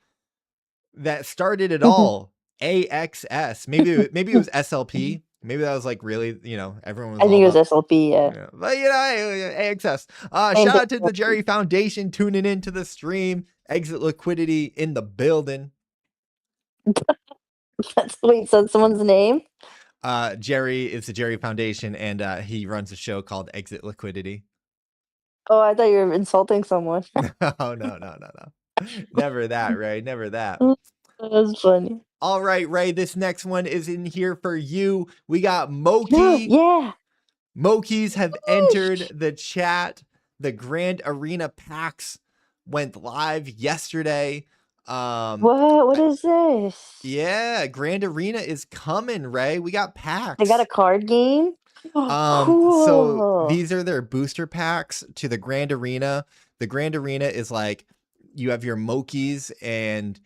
that started it all, AXS. Maybe it was SLP. Maybe that was like really, you know, everyone was I all think it was about, SLP. Yeah. yeah. But you know, AXS. And Shout out to the Jerry Foundation tuning into the stream. Exit Liquidity in the building. Wait, so that's someone's name? Jerry is the Jerry Foundation, and he runs a show called Exit Liquidity. Oh, I thought you were insulting someone. Oh, no. Never that, Ray. Never that. That was funny. All right, Ray, this next one is in here for you. We got Moki. Yeah. Mokis have entered the chat. The Grand Arena packs went live yesterday. What is this? Yeah, Grand Arena is coming, Ray. We got packs. They got a card game? So Cool. these are their booster packs to the Grand Arena. The Grand Arena is like, you have your Mokis, and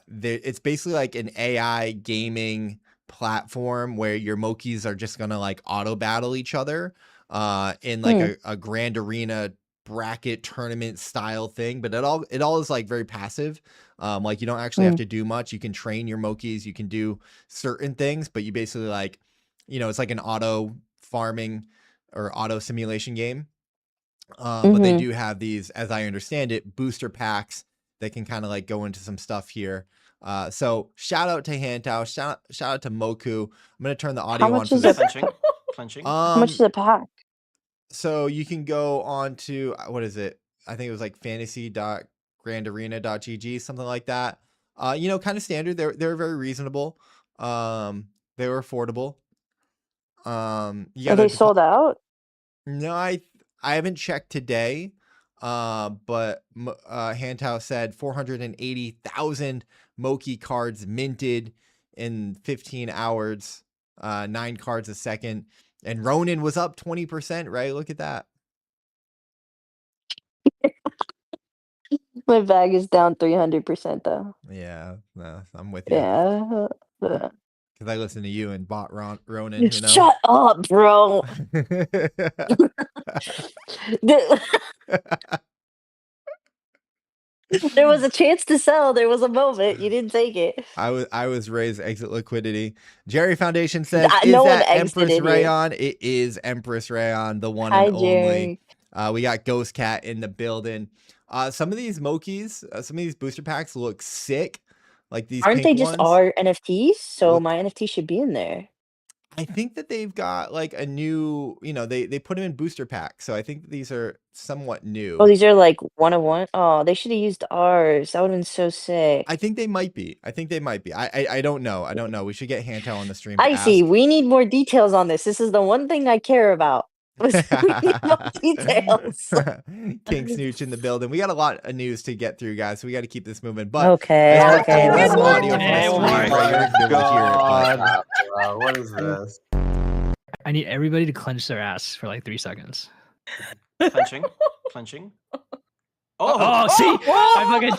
it's basically like an AI gaming platform where your Mokis are just gonna like auto battle each other in like a Grand Arena bracket tournament style thing, but it all is like very passive. Like you don't actually have to do much. You can train your Mokis, you can do certain things, but you basically like, you know, it's like an auto farming or auto simulation game. But they do have these, as I understand it, booster packs that can kind of like go into some stuff here. So shout out to Hantao, shout out to Moku. I'm gonna turn the audio on for this. Clenching. How much is a pack? So you can go on to, what is it? I think it was like fantasy.grandarena.gg, something like that. You know, kind of standard. They're very reasonable. They were affordable. Are they sold out? No, I haven't checked today. But Hantao said 480,000 Moki cards minted in 15 hours, 9 cards a second. And Ronin was up 20%, right? Look at that. My bag is down 300% though. Yeah, no, I'm with you. Yeah. Because I listened to you and bought Ronin, you know? Shut up, bro. There was a chance to sell. There was a moment. You didn't take it. I was raised Exit Liquidity. Jerry Foundation says, is no that one Empress exited Rayon? It is Empress Rayon, the one Hi, and only. Jerry. We got Ghost Cat in the building. Some of these Mokis, some of these booster packs look sick. Like these Aren't they pink just ones. our NFTs? So Look- my NFT should be in there. I think that they've got like a new, you know, they put them in booster packs. So I think these are somewhat new. Oh, these are like one of one. Oh, they should have used ours. That would have been so sick. I think they might be. I don't know. We should get Hantao on the stream. I see. We need more details on this. This is the one thing I care about. with more details. King Snooch in the building. We got a lot of news to get through, guys, so we got to keep this moving. But Okay, let's go okay, through one this more. audio from the Hey, stream. one Ray, more. you're gonna be able to hear it, but What is this? I need everybody to clench their ass for like 3 seconds. Clenching. Clenching. Oh, see? I fucking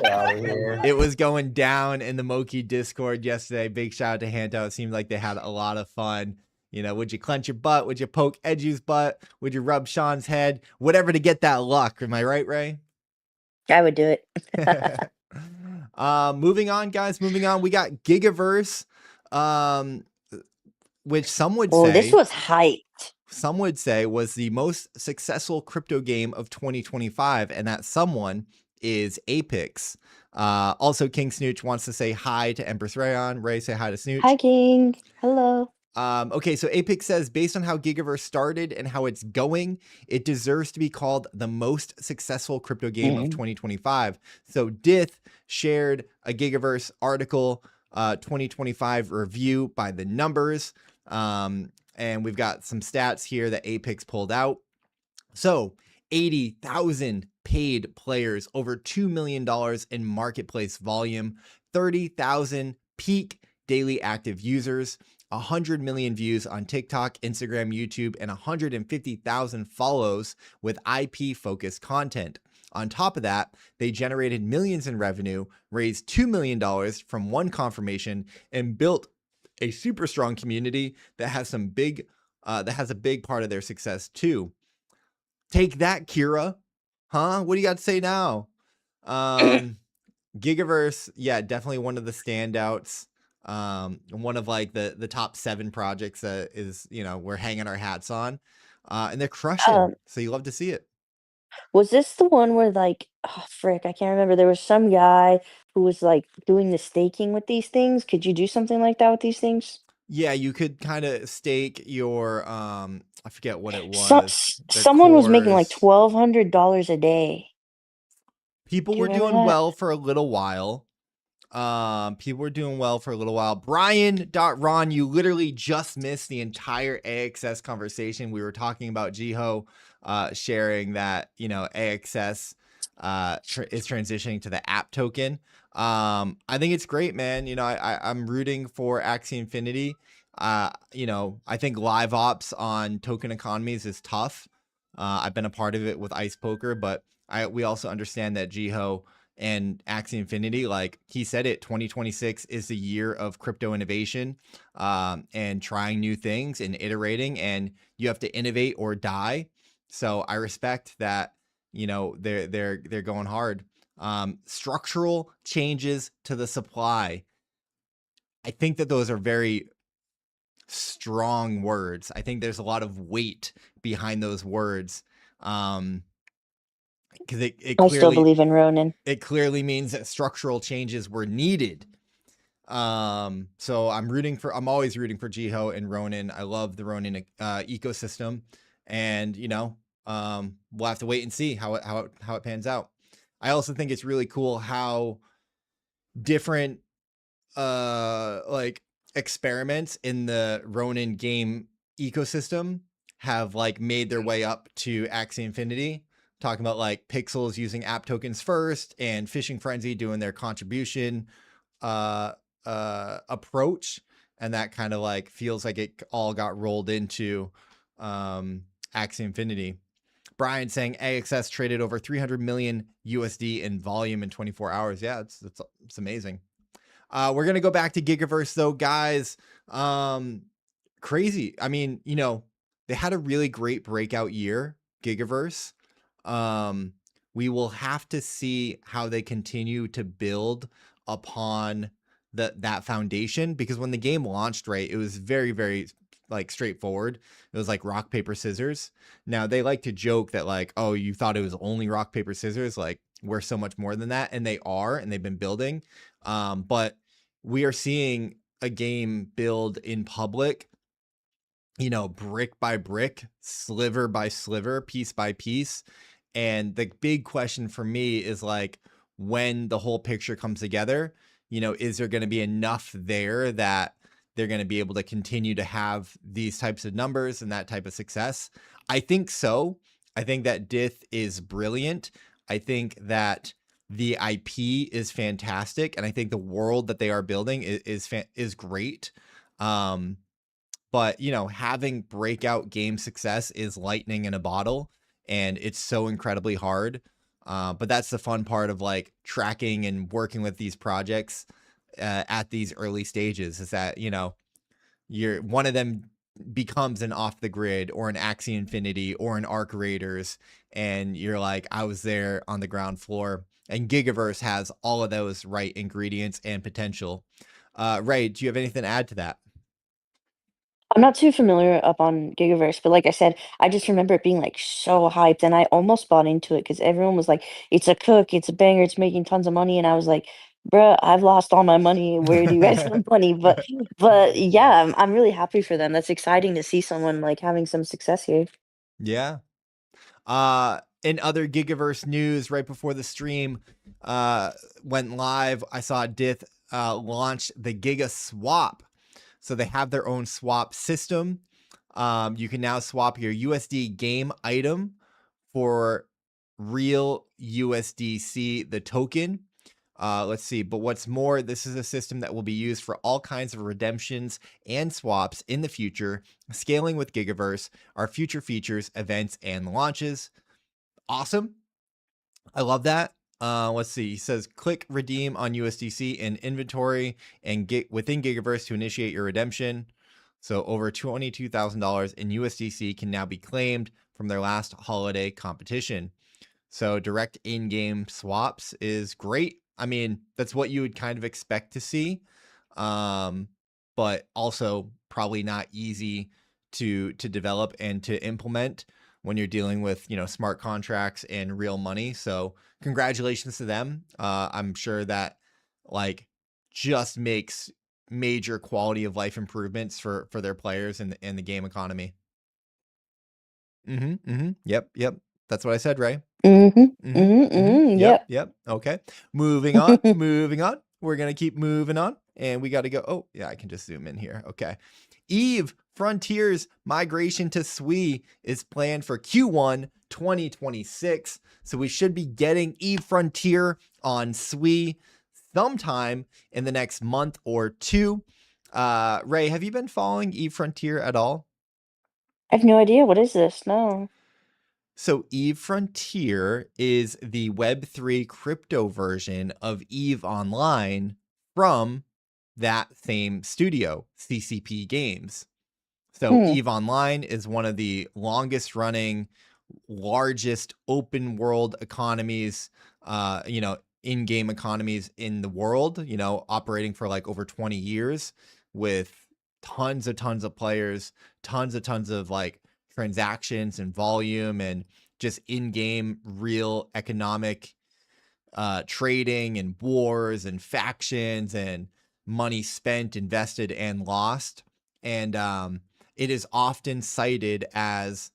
Get out of here. it was going down in the Moki Discord yesterday. Big shout out to Hanto. It seemed like they had a lot of fun. You know, would you clench your butt? Would you poke Edu's butt? Would you rub Sean's head? Whatever to get that luck. Am I right, Ray? I would do it. Moving on, guys. Moving on. We got Gigaverse, which some would Well, say this was hyped. some would say was the most successful crypto game of 2025, and that someone is Apex. Also, King Snooch wants to say hi to Empress Rayon. Ray, say hi to Snooch. Hi, King. Hello. Okay, so Apex says, based on how Gigaverse started and how it's going, it deserves to be called the most successful crypto game of 2025. So Dith shared a Gigaverse article, 2025 review by the numbers. And we've got some stats here that Apex pulled out. So 80,000 paid players, over $2 million in marketplace volume, 30,000 peak daily active users, 100 million views on TikTok, Instagram, YouTube, and 150,000 follows with IP-focused content. On top of that, they generated millions in revenue, raised $2 million from one confirmation, and built a super strong community that has some big, that has a big part of their success too. Take that, Kira. Huh? What do you got to say now? Gigaverse, yeah, definitely one of the standouts. One of like the top 7 projects that is, you know, we're hanging our hats on. And they're crushing. So you love to see it. Was this the one where like, oh frick, I can't remember. There was some guy who was like doing the staking with these things. Could you do something like that with these things? Yeah, you could kind of stake your I forget what it So, was. someone was making like cores. $1,200 a day. People Do you were remember doing that? well for a little while. People were doing well for a little while. Brian.Ron, you literally just missed the entire AXS conversation. We were talking about Jiho sharing that, you know, AXS is transitioning to the app token. I think it's great, man. You know, I'm rooting for Axie Infinity. You know, I think live ops on token economies is tough. I've been a part of it with Ice Poker, but we also understand that Jiho and Axie Infinity, like he said it, 2026 is the year of crypto innovation, and trying new things and iterating, and you have to innovate or die. So I respect that, you know, they're going hard. Structural changes to the supply. I think that those are very strong words. I think there's a lot of weight behind those words. Because it I still clearly believe in Ronin. it clearly means that structural changes were needed. So I'm always rooting for Jiho and Ronin. I love the Ronin ecosystem, and you know, we'll have to wait and see how it pans out. I also think it's really cool how different like experiments in the Ronin game ecosystem have like made their way up to Axie Infinity. Talking about like Pixels using app tokens first, and Fishing Frenzy doing their contribution approach, and that kind of like feels like it all got rolled into Axie Infinity. Brian saying AXS traded over 300 million USD in volume in 24 hours. Yeah, it's amazing. We're gonna go back to Gigaverse though, guys. Crazy. I mean, you know, they had a really great breakout year, Gigaverse. We will have to see how they continue to build upon that foundation, because when the game launched, right, it was very, very like straightforward. It was like rock, paper, scissors. Now they like to joke that like, oh, you thought it was only rock, paper, scissors. Like we're so much more than that. And they are, and they've been building. But we are seeing a game build in public, you know, brick by brick, sliver by sliver, piece by piece. And the big question for me is like, when the whole picture comes together, you know, is there going to be enough there that they're going to be able to continue to have these types of numbers and that type of success? I think so. I think that Dith is brilliant. I think that the IP is fantastic, and I think the world that they are building is great. But having breakout game success is lightning in a bottle, and it's so incredibly hard. But that's the fun part of like tracking and working with these projects at these early stages, is that you're one of them becomes an Off the Grid or an Axie Infinity or an Arc Raiders, and you're like, I was there on the ground floor. And Gigaverse has all of those right ingredients and potential. Ray, do you have anything to add to that? I'm not too familiar up on Gigaverse, but like I said, I just remember it being like so hyped, and I almost bought into it because everyone was like, "It's a cook, it's a banger, it's making tons of money," and I was like, "Bruh, I've lost all my money. Where do you guys have money?" But yeah, I'm really happy for them. That's exciting to see someone like having some success here. Yeah. In other Gigaverse news, right before the stream went live, I saw Dith launch the Giga Swap. So they have their own swap system. You can now swap your USD game item for real USDC, the token. Let's see. But what's more, this is a system that will be used for all kinds of redemptions and swaps in the future, scaling with Gigaverse, our future features, events, and launches. Awesome. I love that. Let's see. He says, click redeem on USDC in inventory and get within Gigaverse to initiate your redemption. So over $22,000 in USDC can now be claimed from their last holiday competition. So direct in-game swaps is great. I mean, that's what you would kind of expect to see, but also probably not easy to develop and to implement when you're dealing with smart contracts and real money. So congratulations to them. I'm sure that like just makes major quality of life improvements for their players and the game economy. Yep. That's what I said, Ray. Yep. Yep. Okay. Moving on. Moving on. We're going to keep moving on. And we got to go. Oh, yeah, I can just zoom in here. Okay. Eve Frontiers migration to SWE is planned for Q1 2026. So we should be getting Eve Frontier on SWE sometime in the next month or two. Ray, have you been following Eve Frontier at all? I have no idea. What is this? No. So Eve Frontier is the Web3 crypto version of Eve Online from that same studio, CCP Games. So Eve Online is one of the longest running, largest open world economies, in-game economies in the world, operating for like over 20 years with tons of players, tons of like transactions and volume and just in-game real economic trading and wars and factions and money spent, invested, and lost. And it is often cited as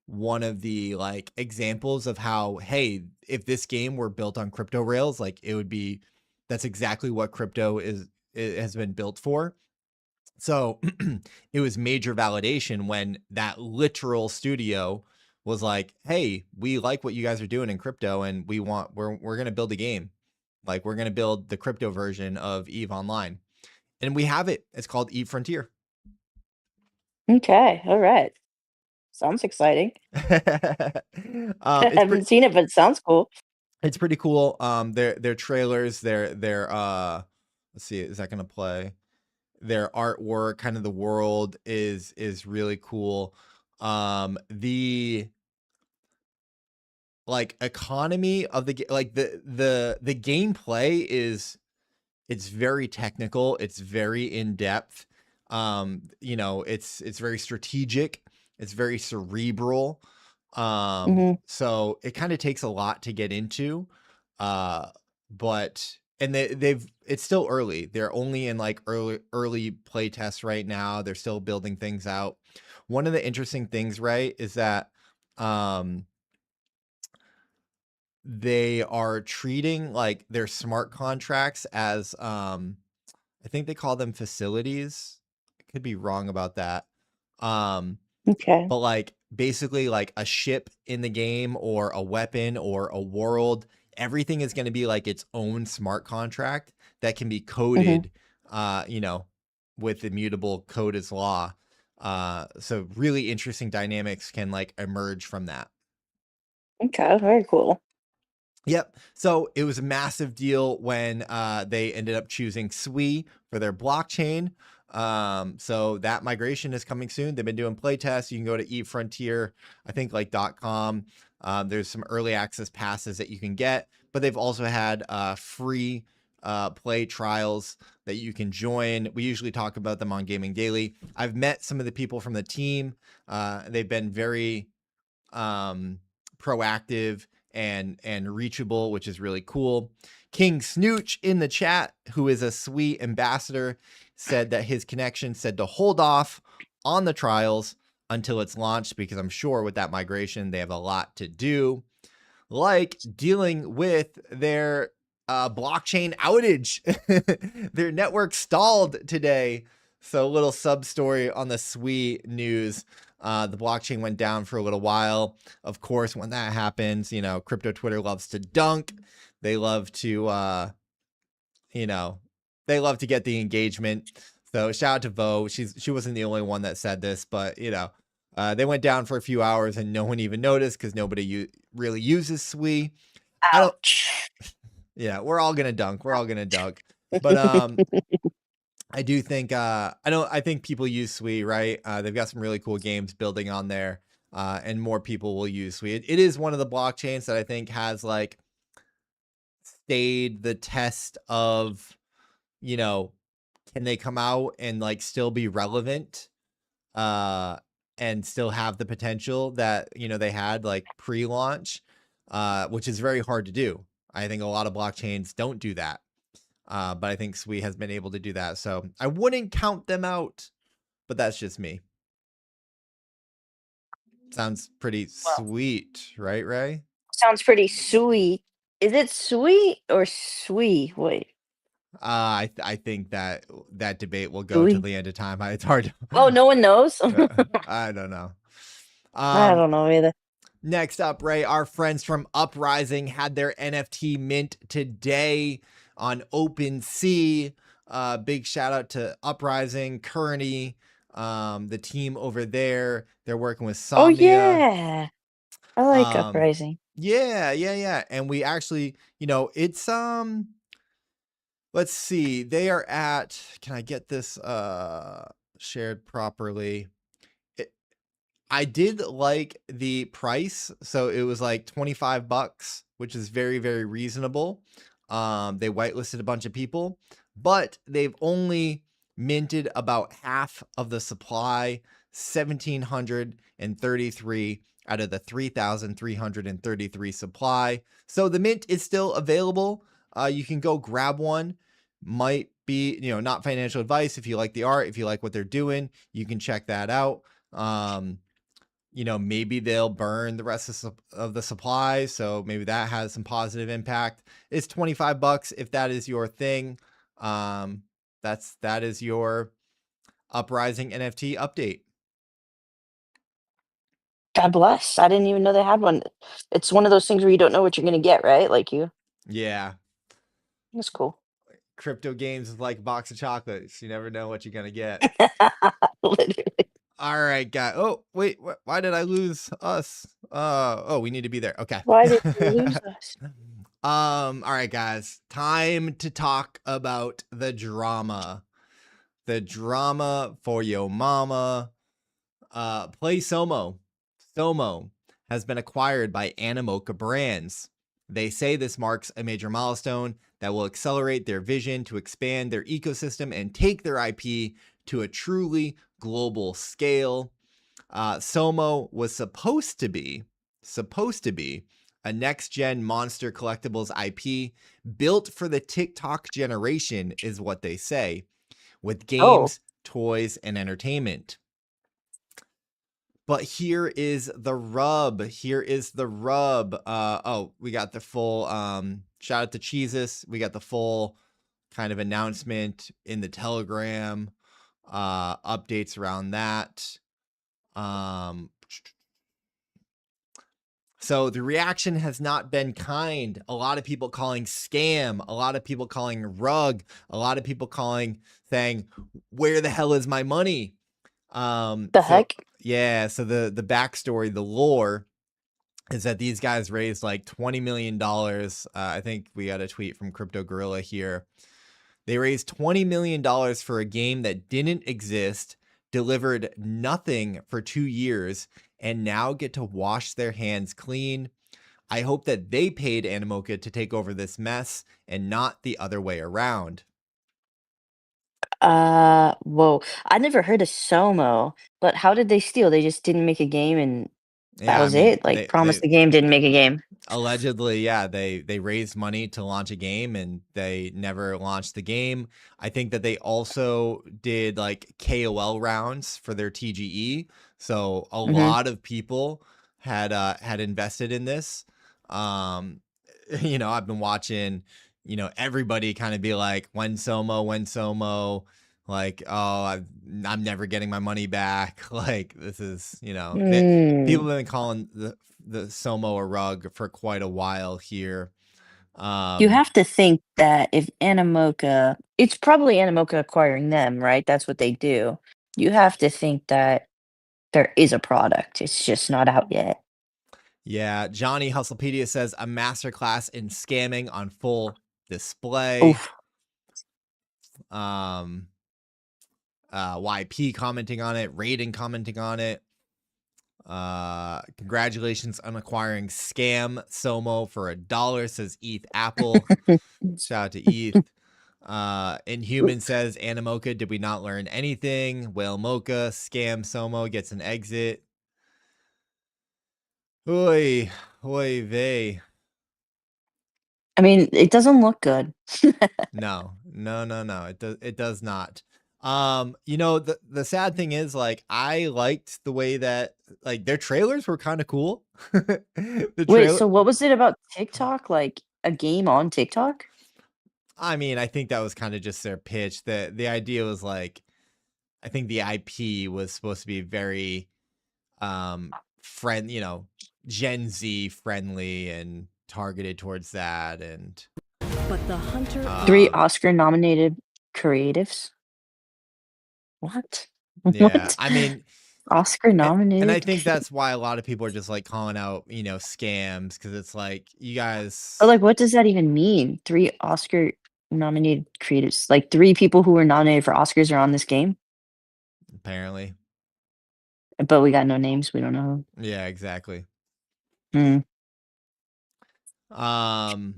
one of the like examples of how, hey, if this game were built on crypto rails, like that's exactly what crypto has been built for. So it was major validation when that literal studio was like, hey, we like what you guys are doing in crypto, and we're going to build a game. Like, we're going to build the crypto version of Eve Online. And we have it. It's called Eve Frontier. Okay. All right. Sounds exciting. I haven't seen it, but it sounds cool. It's pretty cool. Their trailers, their let's see, is that going to play? Their artwork, kind of the world is really cool. The like economy of the like the gameplay it's very technical, it's very in depth. It's very strategic, it's very cerebral. So it kind of takes a lot to get into. But and it's still early. They're only in like early play tests right now. They're still building things out. One of the interesting things, right, is that they are treating like their smart contracts as I think they call them facilities. could be wrong about that. Okay. But like basically like a ship in the game or a weapon or a world, everything is going to be like its own smart contract that can be coded, you know, with immutable code as law. So really interesting dynamics can like emerge from that. Okay. Very cool. Yep. So it was a massive deal when they ended up choosing SWI for their blockchain. So that migration is coming soon. They've been doing play tests. You can go to eFrontier, I think like .com. There's some early access passes that you can get, but they've also had free play trials that you can join. We usually talk about them on Gaming Daily. I've met some of the people from the team. They've been very proactive and reachable, which is really cool. King Snooch in the chat, who is a SWI ambassador, said that his connection said to hold off on the trials until it's launched, because I'm sure with that migration, they have a lot to do, like dealing with their blockchain outage. Their network stalled today. So a little sub story on the SWI news. The blockchain went down for a little while. Of course, when that happens, you know, crypto Twitter loves to dunk. They love to, you know, they love to get the engagement. So shout out to Vo. She wasn't the only one that said this, but you know, they went down for a few hours and no one even noticed because nobody really uses SWI. Ouch. Yeah, we're all gonna dunk. We're all gonna dunk. But I do think I think people use SWI, right? They've got some really cool games building on there, and more people will use SWI. It is one of the blockchains that I think has like stayed the test of, you know, can they come out and like still be relevant, and still have the potential that, you know, they had like pre-launch, which is very hard to do. I think a lot of blockchains don't do that. But I think SWI has been able to do that. So I wouldn't count them out, but that's just me. Sounds pretty sweet, right, Ray? Sounds pretty sweet. Is it sweet or sweet? Wait. I think that debate will go to Sweet. the end of time. It's hard to Oh, no one knows? I don't know. I don't know either. Next up, Ray, our friends from Uprising had their NFT mint today on OpenSea. Big shout out to Uprising, Kearney, the team over there. They're working with Somnia. Oh, yeah. I like Uprising. Yeah. And we actually, you know, it's let's see. They are at, can I get this shared properly? I did like the price. So it was like $25, which is very, very reasonable. They whitelisted a bunch of people, but they've only minted about half of the supply, 1,733 out of the 3,333 supply. So the mint is still available. You can go grab one. Might be, you know, not financial advice. If you like the art, if you like what they're doing, you can check that out. You know, maybe they'll burn the rest of the supply, so maybe that has some positive impact. It's $25 if that is your thing. That is your Uprising NFT update. God bless. I didn't even know they had one. It's one of those things where you don't know what you're going to get, right? Like you. Yeah. That's cool. Crypto games is like a box of chocolates. You never know what you're going to get. Literally. All right, guys. Oh, wait. Why did I lose us? Oh, we need to be there. Okay. Why did you lose us? All right, guys. Time to talk about the drama. The drama for yo mama. Play Somo. Somo has been acquired by Animoca Brands. They say this marks a major milestone that will accelerate their vision to expand their ecosystem and take their IP to a truly global scale. Somo was supposed to be a next-gen monster collectibles IP built for the TikTok generation, is what they say, with games, toys, and entertainment. But here is the rub. We got the full shout out to Jesus. We got the full kind of announcement in the Telegram. updates around that. So the reaction has not been kind. A lot of people calling scam, a lot of people calling rug, a lot of people saying, where the hell is my money? The So heck? yeah, so the backstory, the lore is that these guys raised like $20 million. I think we got a tweet from Crypto Gorilla here. They raised $20 million for a game that didn't exist, delivered nothing for 2 years, and now get to wash their hands clean. I hope that they paid Animoca to take over this mess and not the other way around. Whoa. I never heard of Somo, but how did they steal? They just didn't make a game and that Yeah, I was mean, it? Like, promised the game, didn't make a game. allegedly, yeah, they raised money to launch a game and they never launched the game. I think that they also did like KOL rounds for their TGE, so a Mhm. lot of people had invested in this. You know, I've been watching, you know, everybody kind of be like, when Somo, like, oh, I'm never getting my money back. Like, this is, you know, people Mm. have been calling the Somo a rug for quite a while here. You have to think that if Animoca it's probably Animoca acquiring them, right? That's what they do. You have to think that there is a product, it's just not out yet. Yeah, Johnny Hustlepedia says a masterclass in scamming on full display. Oof. YP commenting on it, Raiden commenting on it. Congratulations on acquiring Scam Somo for $1, says ETH Apple. Shout out to ETH. Inhuman says, Animoca, did we not learn anything? Whale Mocha, Scam Somo gets an exit. Oy vey. I mean, it doesn't look good. No. It does not. You know, the sad thing is, like, I liked the way that, like, their trailers were kind of cool. The Wait, trailer, so what was it about TikTok? Like, a game on TikTok? I mean, I think that was kind of just their pitch. The idea was like, I think the IP was supposed to be very you know, Gen Z friendly and targeted towards that, and But the hunter 3 um Oscar-nominated creatives? What? yeah, What? I mean, and I Oscar-nominated think crea that's why a lot of people are just like calling out, you know, scams, because it's like, you But, guys like, what does that even mean? 3 Oscar-nominated creatives? Like, 3 people who were nominated for Oscars are on this game? apparently, But we got no names, we don't know yeah, exactly. who. Mm.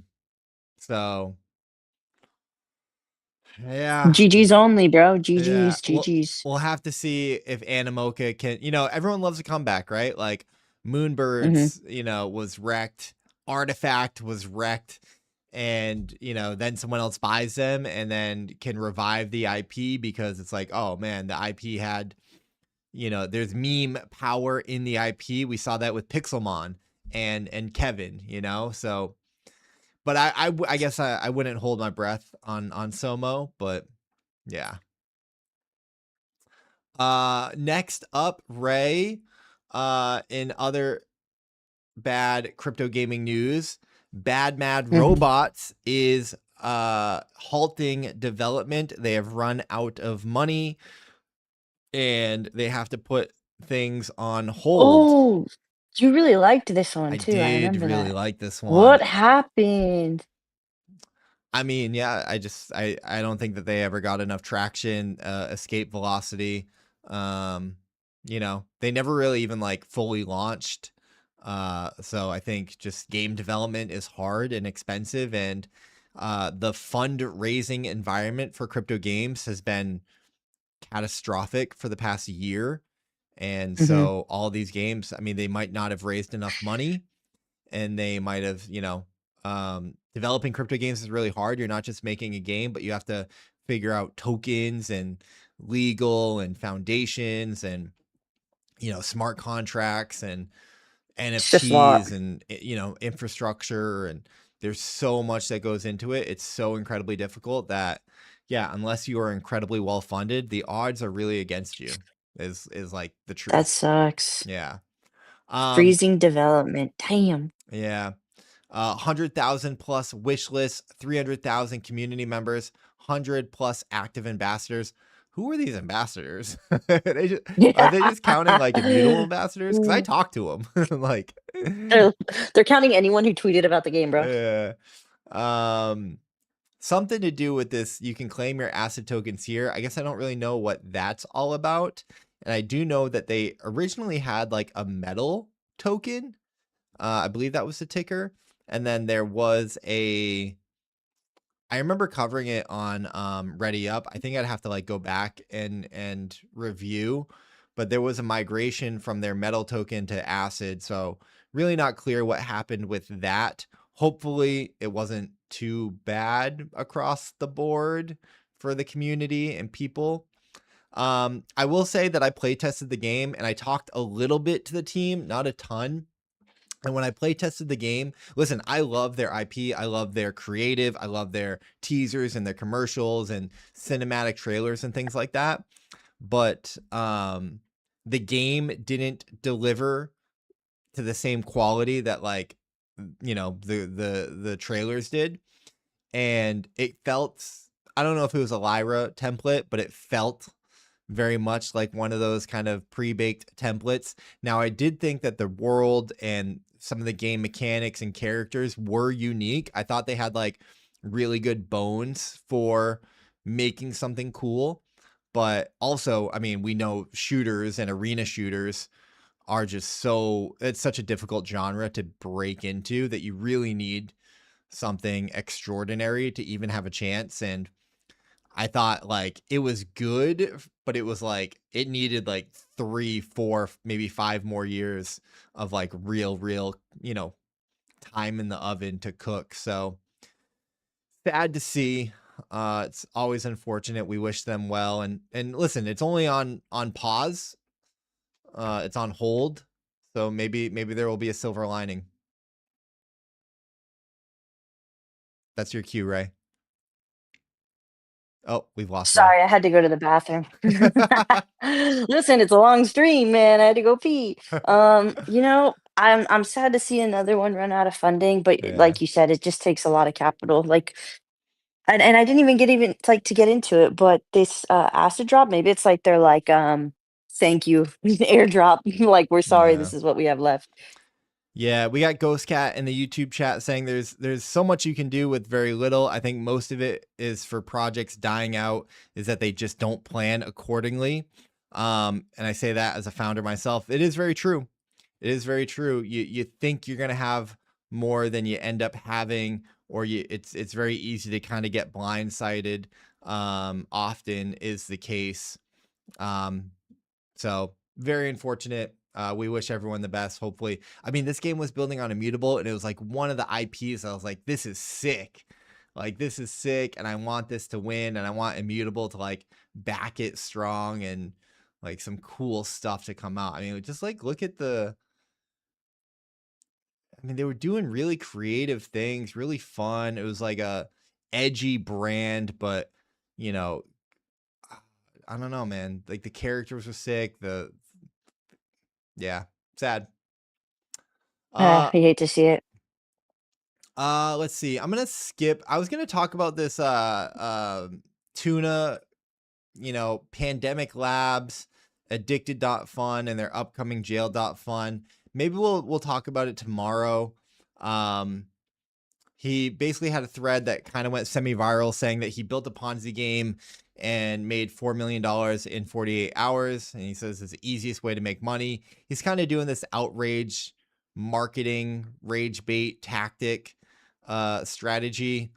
So yeah, GG's only, bro. yeah, GG's, GG's. we'll have to see if Animoca can, you know, everyone loves a comeback, right? Like, Mhm. Moonbirds, you know, was wrecked, Artifact was wrecked, and, you know, then someone else buys them and then can revive the IP because it's like, oh man, the IP had, you know, there's meme power in the IP. We saw that with Pixelmon and Kevin, you know. So, but I guess I wouldn't hold my breath on Somo, but yeah. Next up, Ray. In other bad crypto gaming news, Bad Mad Mhm. Robots is halting development. They have run out of money and they have to put things on hold. Oh, you really liked this one I too, I did remember really that. like this one. What happened? I mean, yeah, I don't think that they ever got enough traction, escape velocity. You know, they never really even like fully launched. So I think just game development is hard and expensive, and the fundraising environment for crypto games has been catastrophic for the past year. And Mhm. so all these games, I mean, they might not have raised enough money, and they might have, you know, developing crypto games is really hard. You're not just making a game, but you have to figure out tokens and legal and foundations and, you know, smart contracts and It's just a lot. NFTs and, you know, infrastructure. And there's so much that goes into it. It's so incredibly difficult that, Yeah, unless you are incredibly well funded, the odds are really against you. Is like the That truth. sucks. Yeah. Freezing development. Damn. Yeah. 100,000 plus wish lists, 300,000 community members, 100 plus active ambassadors. Who are these ambassadors? Are they just counting like immutable ambassadors? Because I Mm. talked to them. Like, They're counting anyone who tweeted about the game, bro. yeah. Something to do with this. You can claim your acid tokens here. I guess I don't really know what that's all about. And I do know that they originally had like a metal token. I believe that was the ticker. And then there was I remember covering it on Ready Up. I think I'd have to like go back and review, but there was a migration from their metal token to acid. So really not clear what happened with that. Hopefully it wasn't too bad across the board for the community and people. I will say that I play tested the game and I talked a little bit to the team, not a ton. And when I play tested the game, listen, I love their IP. I love their creative. I love their teasers and their commercials and cinematic trailers and things like that. But the game didn't deliver to the same quality that like, the trailers did. And it felt, I don't know if it was a Lyra template, but it felt very much like one of those kind of pre-baked templates. Now, I did think that the world and some of the game mechanics and characters were unique. I thought they had like really good bones for making something cool. But also, I mean, we know shooters and arena shooters are just it's such a difficult genre to break into that you really need something extraordinary to even have a chance. And I thought like it was good, but it was like it needed like 3, 4, maybe 5 more years of like real, time in the oven to cook. So sad to see. It's always unfortunate. We wish them well. And listen, it's only on pause. It's on hold. So maybe there will be a silver lining. That's your cue, Ray. Oh, we've lost Ray. Sorry, I had to go to the bathroom. Listen, it's a long stream, man. I had to go pee. I'm sad to see another one run out of funding, but Yeah. like you said, it just takes a lot of capital. Like, and I didn't even get into it, but this acid drop, maybe it's like they're like, thank you, airdrop. Like, we're sorry, Yeah. this is what we have left. Yeah, we got Ghost Cat in the YouTube chat saying there's so much you can do with very little. I think most of it is for projects dying out, is that they just don't plan accordingly. And I say that as a founder myself. It is very true. It is very true. You think you're gonna have more than you end up having, or it's very easy to kind of get blindsided. Often is the case. So very unfortunate. We wish everyone the best. Hopefully, I mean, this game was building on Immutable, and it was like one of the IPs. I was like, this is sick. Like, this is sick, and I want this to win, and I want Immutable to like back it strong and like some cool stuff to come out. I mean, just like look at they were doing really creative things, really fun. It was like a edgy brand, but you know, I don't know, man. Like the characters were sick. Yeah, sad. I hate to see it. Let's see. I'm gonna skip. I was gonna talk about this tuna, Pandemic Labs, Addicted.fun, and their upcoming Jail.fun. Maybe we'll talk about it tomorrow. He basically had a thread that kind of went semi-viral saying that he built a Ponzi game and made $4 million in 48 hours. And he says it's the easiest way to make money. He's kind of doing this outrage marketing, rage bait tactic strategy.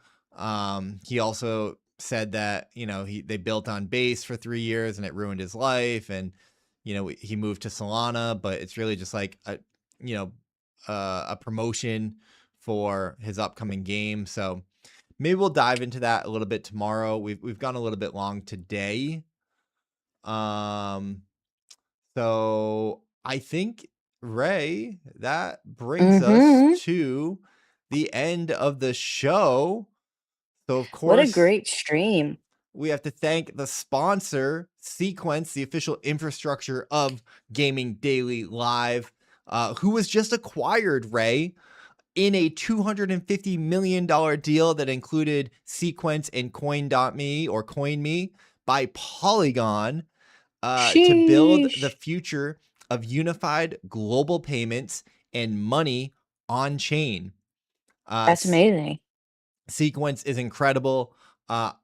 He also said that, they built on base for 3 years and it ruined his life. And, he moved to Solana, but it's really just like a promotion for his upcoming game. So maybe we'll dive into that a little bit tomorrow. We've gone a little bit long today. So I think, Ray, that brings us to the end of the show. So of course, what a great stream. we have to thank the sponsor, Sequence, the official infrastructure of Gaming Daily Live, who was just acquired, Ray, in a $250 million deal that included Sequence and Coin.me or CoinMe by Polygon to build the Sheesh. future of unified global payments and money on chain. That's amazing. Sequence is incredible.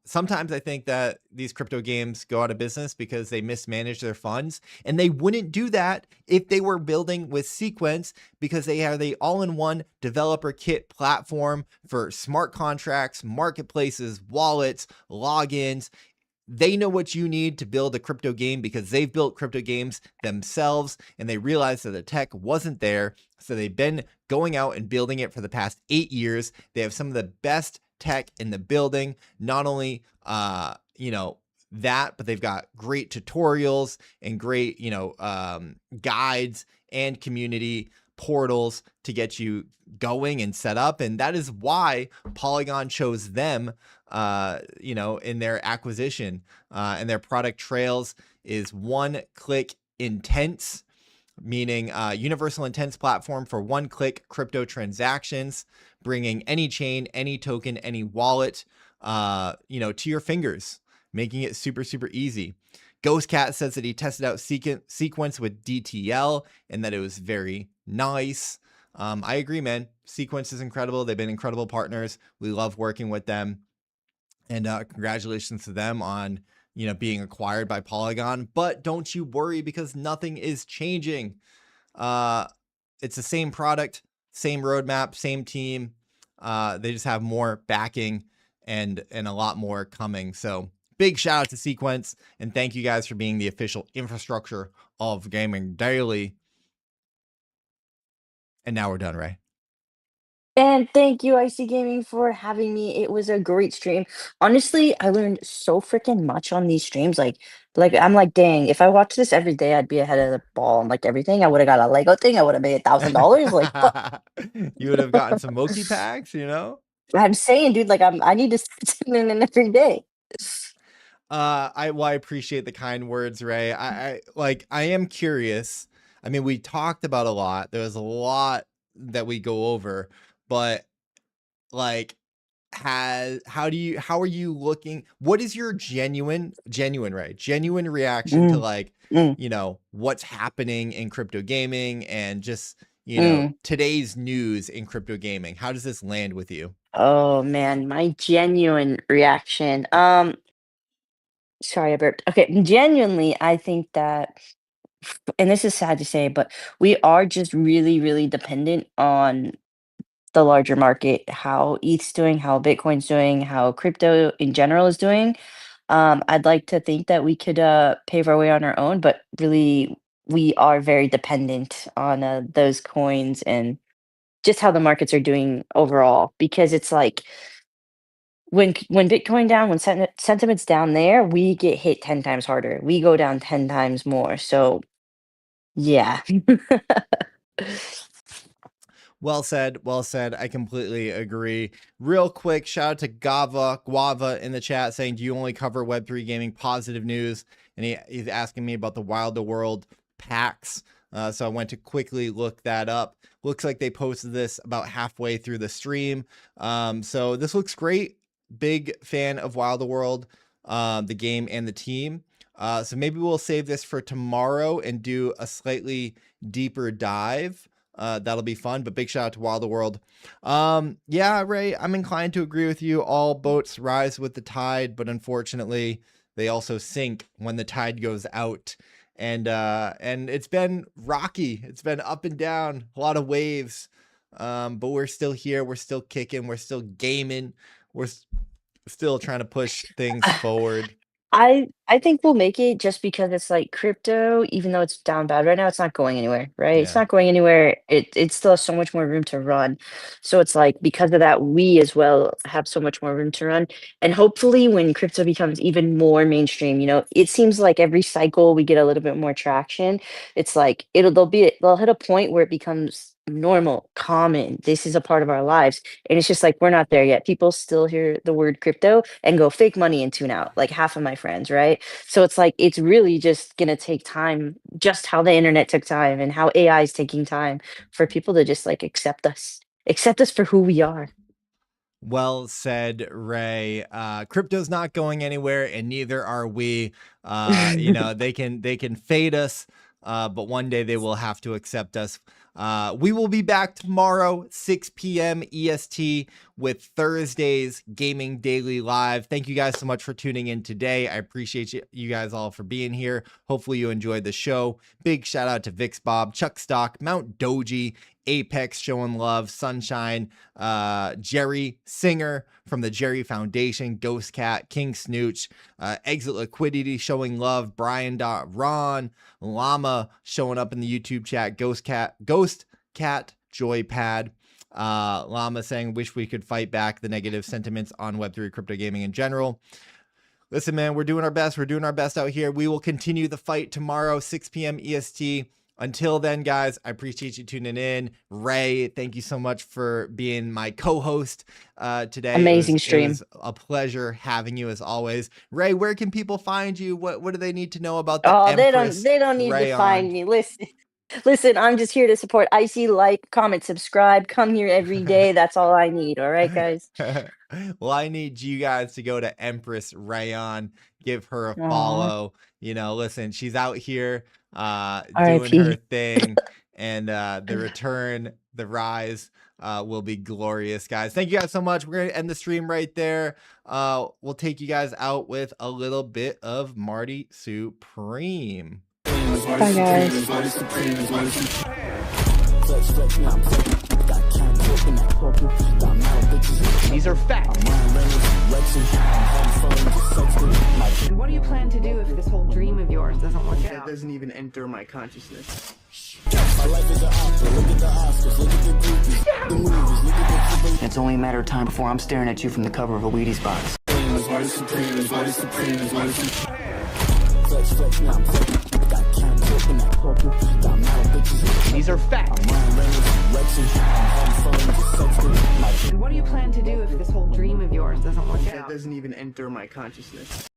Sometimes I think that these crypto games go out of business because they mismanage their funds, and they wouldn't do that if they were building with Sequence, because they have the all-in-one developer kit platform for smart contracts, marketplaces, wallets, logins. They know what you need to build a crypto game because they've built crypto games themselves, and they realized that the tech wasn't there. So they've been going out and building it for the past 8 years. They have some of the best tech in the building. Not only, that, but they've got great tutorials and great, guides and community portals to get you going and set up. And that is why Polygon chose them, in their acquisition, and their product trails is one-click intents, meaning universal intents platform for one-click crypto transactions, bringing any chain, any token, any wallet, to your fingers, making it super, super easy. Ghost Cat says that he tested out Sequence with DTL and that it was very nice. I agree, man. Sequence is incredible. They've been incredible partners. We love working with them. And congratulations to them on, being acquired by Polygon. But don't you worry, because nothing is changing. It's the same product, same roadmap, same team. They just have more backing and a lot more coming. So big shout out to Sequence, and thank you guys for being the official infrastructure of Gaming Daily. And now we're done, Ray. And thank you, IC Gaming, for having me. It was a great stream. Honestly, I learned so freaking much on these streams. Like I'm like, dang, if I watched this every day, I'd be ahead of the ball and like everything. I would have got a Lego thing. I would have made $1,000. Like, fuck. You would have gotten some Moki packs, I'm saying, dude, like I need to start sending in every day. I appreciate the kind words, Ray. I am curious. I mean, we talked about a lot. There was a lot that we go over, but like, how are you looking? What is your genuine reaction to what's happening in crypto gaming and just, today's news in crypto gaming? How does this land with you? Oh man, my genuine reaction. Sorry, I burped. Okay, genuinely, I think that, and this is sad to say, but we are just really, really dependent on the larger market, how ETH's doing, how Bitcoin's doing, how crypto in general is doing. I'd like to think that we could pave our way on our own, but really, we are very dependent on those coins and just how the markets are doing overall. Because it's like when Bitcoin down, when sentiment's down there, we get hit 10 times harder. We go down 10 times more. So yeah. Well said. Well said. I completely agree. Real quick, shout out to Guava in the chat saying, do you only cover Web3 gaming? Positive news. And he's asking me about the Wild the World packs. So I went to quickly look that up. Looks like they posted this about halfway through the stream. So this looks great. Big fan of Wild the World, the game and the team. So maybe we'll save this for tomorrow and do a slightly deeper dive. That'll be fun, but big shout out to Wild the World. Yeah, Ray, I'm inclined to agree with you. All boats rise with the tide, but unfortunately they also sink when the tide goes out. And it's been rocky. It's been up and down, a lot of waves. But we're still here. We're still kicking. We're still gaming. We're still trying to push things forward. I think we'll make it just because it's like crypto, even though it's down bad right now, it's not going anywhere, right? It's Yeah. not going anywhere. It still has so much more room to run. So it's like because of that, we as well have so much more room to run. And hopefully when crypto becomes even more mainstream, it seems like every cycle we get a little bit more traction. It's like they'll hit a point where it becomes normal, common. This is a part of our lives. And it's just like we're not there yet. People still hear the word crypto and go fake money and tune out, like half of my friends, right? So it's like it's really just gonna take time, just how the internet took time and how AI is taking time for people to just like accept us for who we are. Well said, Ray. Crypto's not going anywhere, and neither are we. They can fade us, but one day they will have to accept us. We will be back tomorrow, 6 p.m. EST, with Thursday's Gaming Daily Live. Thank you guys so much for tuning in today. I appreciate you guys all for being here. Hopefully you enjoyed the show. Big shout out to Vix Bob, Chuck Stock, Mount Doji, Apex showing love, Sunshine, Jerry Singer from the Jerry Foundation, Ghost Cat, King Snooch, Exit Liquidity showing love, Brian Ron, Llama showing up in the YouTube chat, Ghost Cat Joypad, Llama saying wish we could fight back the negative sentiments on Web3 crypto gaming in general. Listen, man, we're doing our best. We're doing our best out here. We will continue the fight tomorrow, 6 p.m. EST. Until then, guys, I appreciate you tuning in. Ray, thank you so much for being my co-host today. Amazing It stream. was a pleasure having you as always. Ray, where can people find you? What do they need to know about the Oh, Empress they don't need to Rayon? find me. Listen, I'm just here to support Icy, like, comment, subscribe, come here every day. That's all I need. All right, guys. Well, I need you guys to go to Empress Rayon, give her a Aw. follow. Listen, she's out here doing R.I.P. her thing, and the return, the rise will be glorious, guys. Thank you guys so much. We're gonna end the stream right there. We'll take you guys out with a little bit of Marty Supreme. Bye, guys. These are facts. And what do you plan to do if this whole dream of yours doesn't work out? Doesn't even enter my consciousness. It's only a matter of time before I'm staring at you from the cover of a Wheaties box. These are facts. And what do you plan to do if this whole dream of yours doesn't work out? Doesn't even enter my consciousness.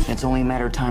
It's only a matter of time